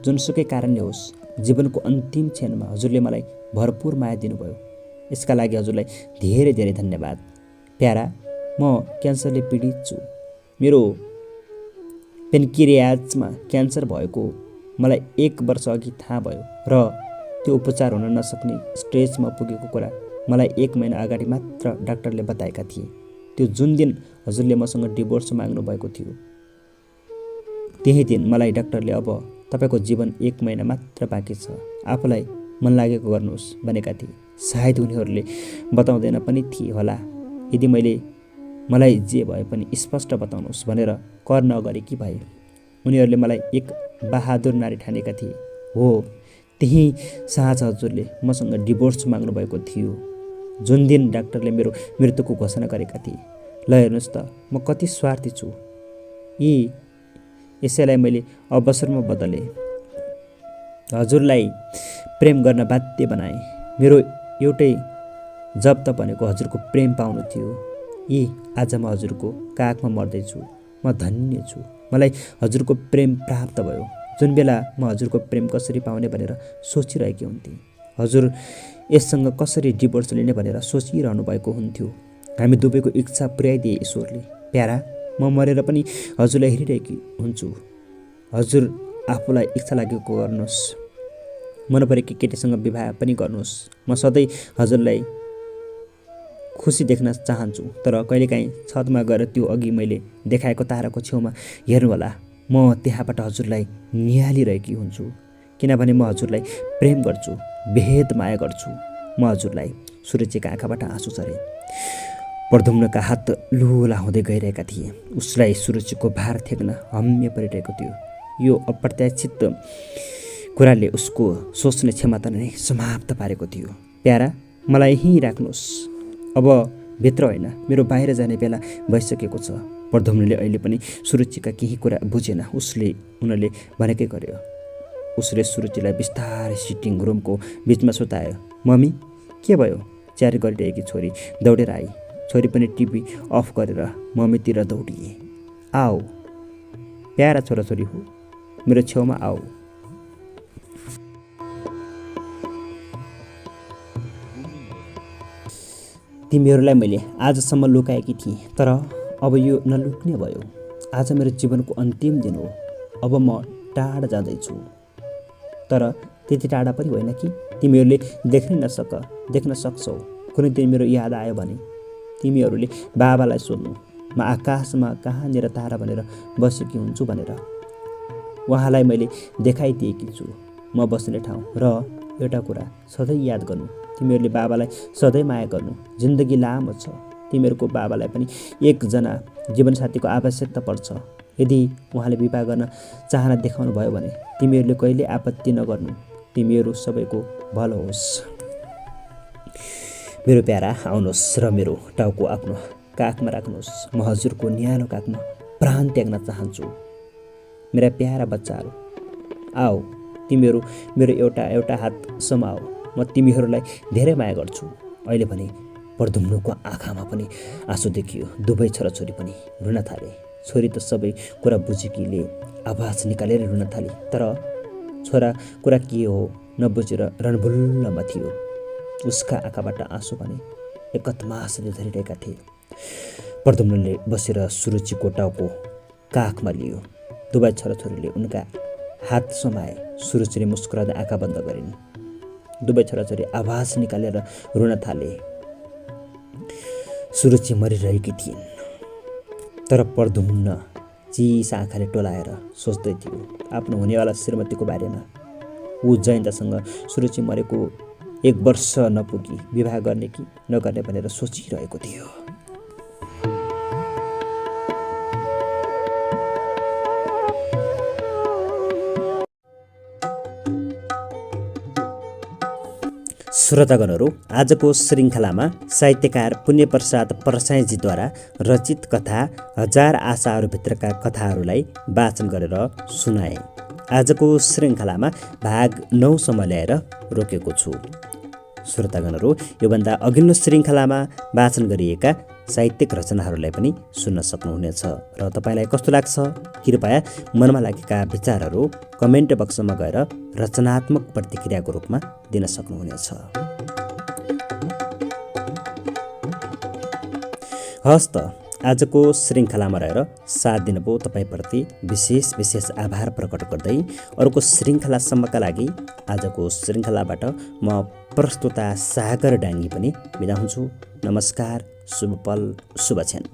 जुनसुकै कारणले होस्, जीवनको अन्तिम क्षणमा हजुरले मलाई भरपुर माया दिनुभयो। यसका लागि हजुरलाई धेरै धेरै धन्यवाद। प्यारा, म क्यान्सरले पीडित छु। मेरो पेन्क्रियाजमा क्यान्सर भएको मलाई 1 वर्ष अघि थाहा भयो र त्यो उपचार हुन नसक्ने स्टेजमा पुगेको कुरा मलाई 1 महिना अगाडि मात्र डाक्टरले बताएका थिए। त्यो जुन दिन हजुरले मसँग डिभोर्स माग्नु भएको थियो, त्यही दिन मलाई डाक्टरले अब तपाईँको जीवन 1 महिना मात्र बाँकी छ, आफूलाई मन लागेको गर्नुहोस् भनेका थिए। सायद उनीहरूले बताउँदैन पनि थिए होला। यदि मलाई जे भए पनि स्पष्ट बताउनुहोस् भनेर कर नगरेकी भए। उनीहरूले मलाई एक बहादुर नारी ठानेका थिए। हो, त्यही साँझ हजुरले मसँग डिभोर्स माग्नु भएको थियो, जुन दिन डाक्टरले मेरो मृत्युको घोषणा गरेका थिए। ल हेर्नुहोस् त, म कति स्वार्थी छु। यसैलाई मैले अवसरमा बदले, हजुरलाई प्रेम गर्न बाध्य बनाएँ। मेरो एउटै जब त भनेको हजुरको प्रेम पाउनु थियो। आज म हजुरको काखमा मर्दैछु। म धन्य छु, मलाई हजुरको प्रेम प्राप्त भयो। जुन बेला म हजुरको प्रेम कसरी पाउने भनेर सोचिरहेकी हुन्थेँ, हजुर यससँग कसरी डिभोर्स लिने भनेर सोचिरहनु भएको हुन्थ्यो। हामी दुवैको इच्छा पुर्याइदिए ईश्वरले। प्यारा, म मरेर पनि हजुरलाई हेरिरहेकी हुन्छु। हजुर आफूलाई इच्छा लागेको गर्नुहोस्, मन परेकी केटीसँग विवाह पनि गर्नुहोस्। म सधैँ हजुरलाई खुसी देख्न चाहन्छु, तर कहिलेकाहीँ छतमा गएर त्यो अघि मैले देखाएको ताराको छेउमा हेर्नुहोला, म त्यहाँबाट हजुरलाई निहालिरहेकी हुन्छु, किनभने म हजुरलाई प्रेम गर्छु, बेहद माया गर्छु। म हजुरलाई। सुरुचिका आँखाबाट आँसु झरे। प्रद्युम्नका हात लुला हुँदै गइरहेका थिए। उसलाई सुरुचिको भार थेक्न हम्य परिरहेको थियो। यो अप्रत्याशित कुराले उसको सोच्ने क्षमता नै समाप्त पारेको थियो। प्यारा, मलाई यहीँ राख्नुहोस्, अब भित्र होइन, मेरो बाहिर जाने बेला भइसकेको छ। प्रद्युम्नले अहिले पनि सुरुचिका केही कुरा बुझेन। उनले भनेकै गर्यो। उसले सुरुचिलाई बिस्तारै सिटिङ रुमको बिचमा सुतायो। मम्मी, के भयो? च्यार गरिरहेकी छोरी दौडेर आई। छोरी पनि टिभी अफ गरेर मम्मीतिर दौडिए। आओ, प्यारा छोराछोरी हो, मेरो छेउमा आओ। तिमीहरूलाई मैले आजसम्म लुकाएकी थिएँ, तर अब यो नलुक्ने भयो। आज मेरो जीवनको अन्तिम दिन हो। अब म टाढा जाँदैछु, तर त्यति टाढा पनि होइन कि तिमीहरूले देख्न सक्छौ। कुनै दिन मेरो याद आयो भने तिमीहरूले बाबालाई सोध्नु, म आकाशमा कहाँनिर तारा भनेर बसेकी हुन्छु भनेर। उहाँलाई मैले देखाइदिएकी छु म बस्ने ठाउँ। र एउटा कुरा सधैँ याद गर्नु, तिमीहरूले बाबालाई सधैँ माया गर्नु। जिन्दगी लामो छ, तिमीहरूको बाबालाई पनि एकजना जीवनसाथीको आवश्यकता पर्छ। यदि उहाँले विवाह गर्न चाहना देखाउनु भयो भने तिमीहरूले कहिले आपत्ति नगर्नु। तिमीहरू सबैको भलो होस्। मेरो प्यारा, आउनुहोस् र मेरो टाउको आफ्नो काखमा राख्नुहोस्। म हजुरको न्यानो काखमा प्राण त्याग्न चाहन्छु। मेरा प्यारा बच्चाहरू, आओ, तिमीहरू मेरो एउटा हात समाओ। म तिमीहरूलाई धेरै माया गर्छु। अहिले भने प्रद्युम्नको आँखामा पनि आँसु देखियो। दुवै छोराछोरी पनि रुन थाले। छोरी त सबै कुरा बुझेकीले आवाज निकालेर रुन थाली, तर छोरा कुरा के हो नबुझेर रणभुल्लमा थियो। उसका आँखाबाट आँसु भने एकतमासले झरिरहेका थिए। प्रद्युम्नले बसेर सुरुचिको टाउको काखमा लियो। दुवै छोराछोरीले उनका हात समाए। सुरुचिले मुस्कुराउँदै आँखा बन्द गरिन्। दुवै छोराछोरी आवाज निकालेर रुन थाले। सुरुचि मरिरहेकी थिइन्, तर प्रद्युम्न चिसा आँखाले टोलाएर सोच्दै थियो आफ्नो हुनेवाला श्रीमतीको बारेमा। ऊ जयन्तसँग सुरुचि मरेको 1 वर्ष नपुगी विवाह गर्ने कि नगर्ने भनेर सोचिरहेको थियो। श्रोतागणहरू, आजको श्रृङ्खलामा साहित्यकार पुण्यप्रसाद परसाईजीद्वारा रचित कथा 1000 आशाहरूभित्रका कथाहरूलाई वाचन गरेर सुनाए। आजको श्रृङ्खलामा भाग 9 सम्म ल्याएर रोकेको छु। श्रोतागणहरू, योभन्दा अघिल्लो श्रृङ्खलामा वाचन गरिएका साहित्यिक रचनाहरूलाई पनि सुन्न सक्नुहुनेछ। र तपाईँलाई कस्तो लाग्छ? कृपया मनमा लागेका विचारहरू कमेन्ट बक्समा गएर रचनात्मक प्रतिक्रियाको रूपमा दिन सक्नुहुनेछ। हस् त, आजको श्रृङ्खलामा रहेर साथ दिनुभयो तपाईँप्रति विशेष आभार प्रकट गर्दै अर्को श्रृङ्खलासम्मका लागि आजको श्रृङ्खलाबाट म प्रस्तुता सागर डाङ्गी पनि बिदा हुन्छु। नमस्कार, शुभ पल, शुभ क्षण।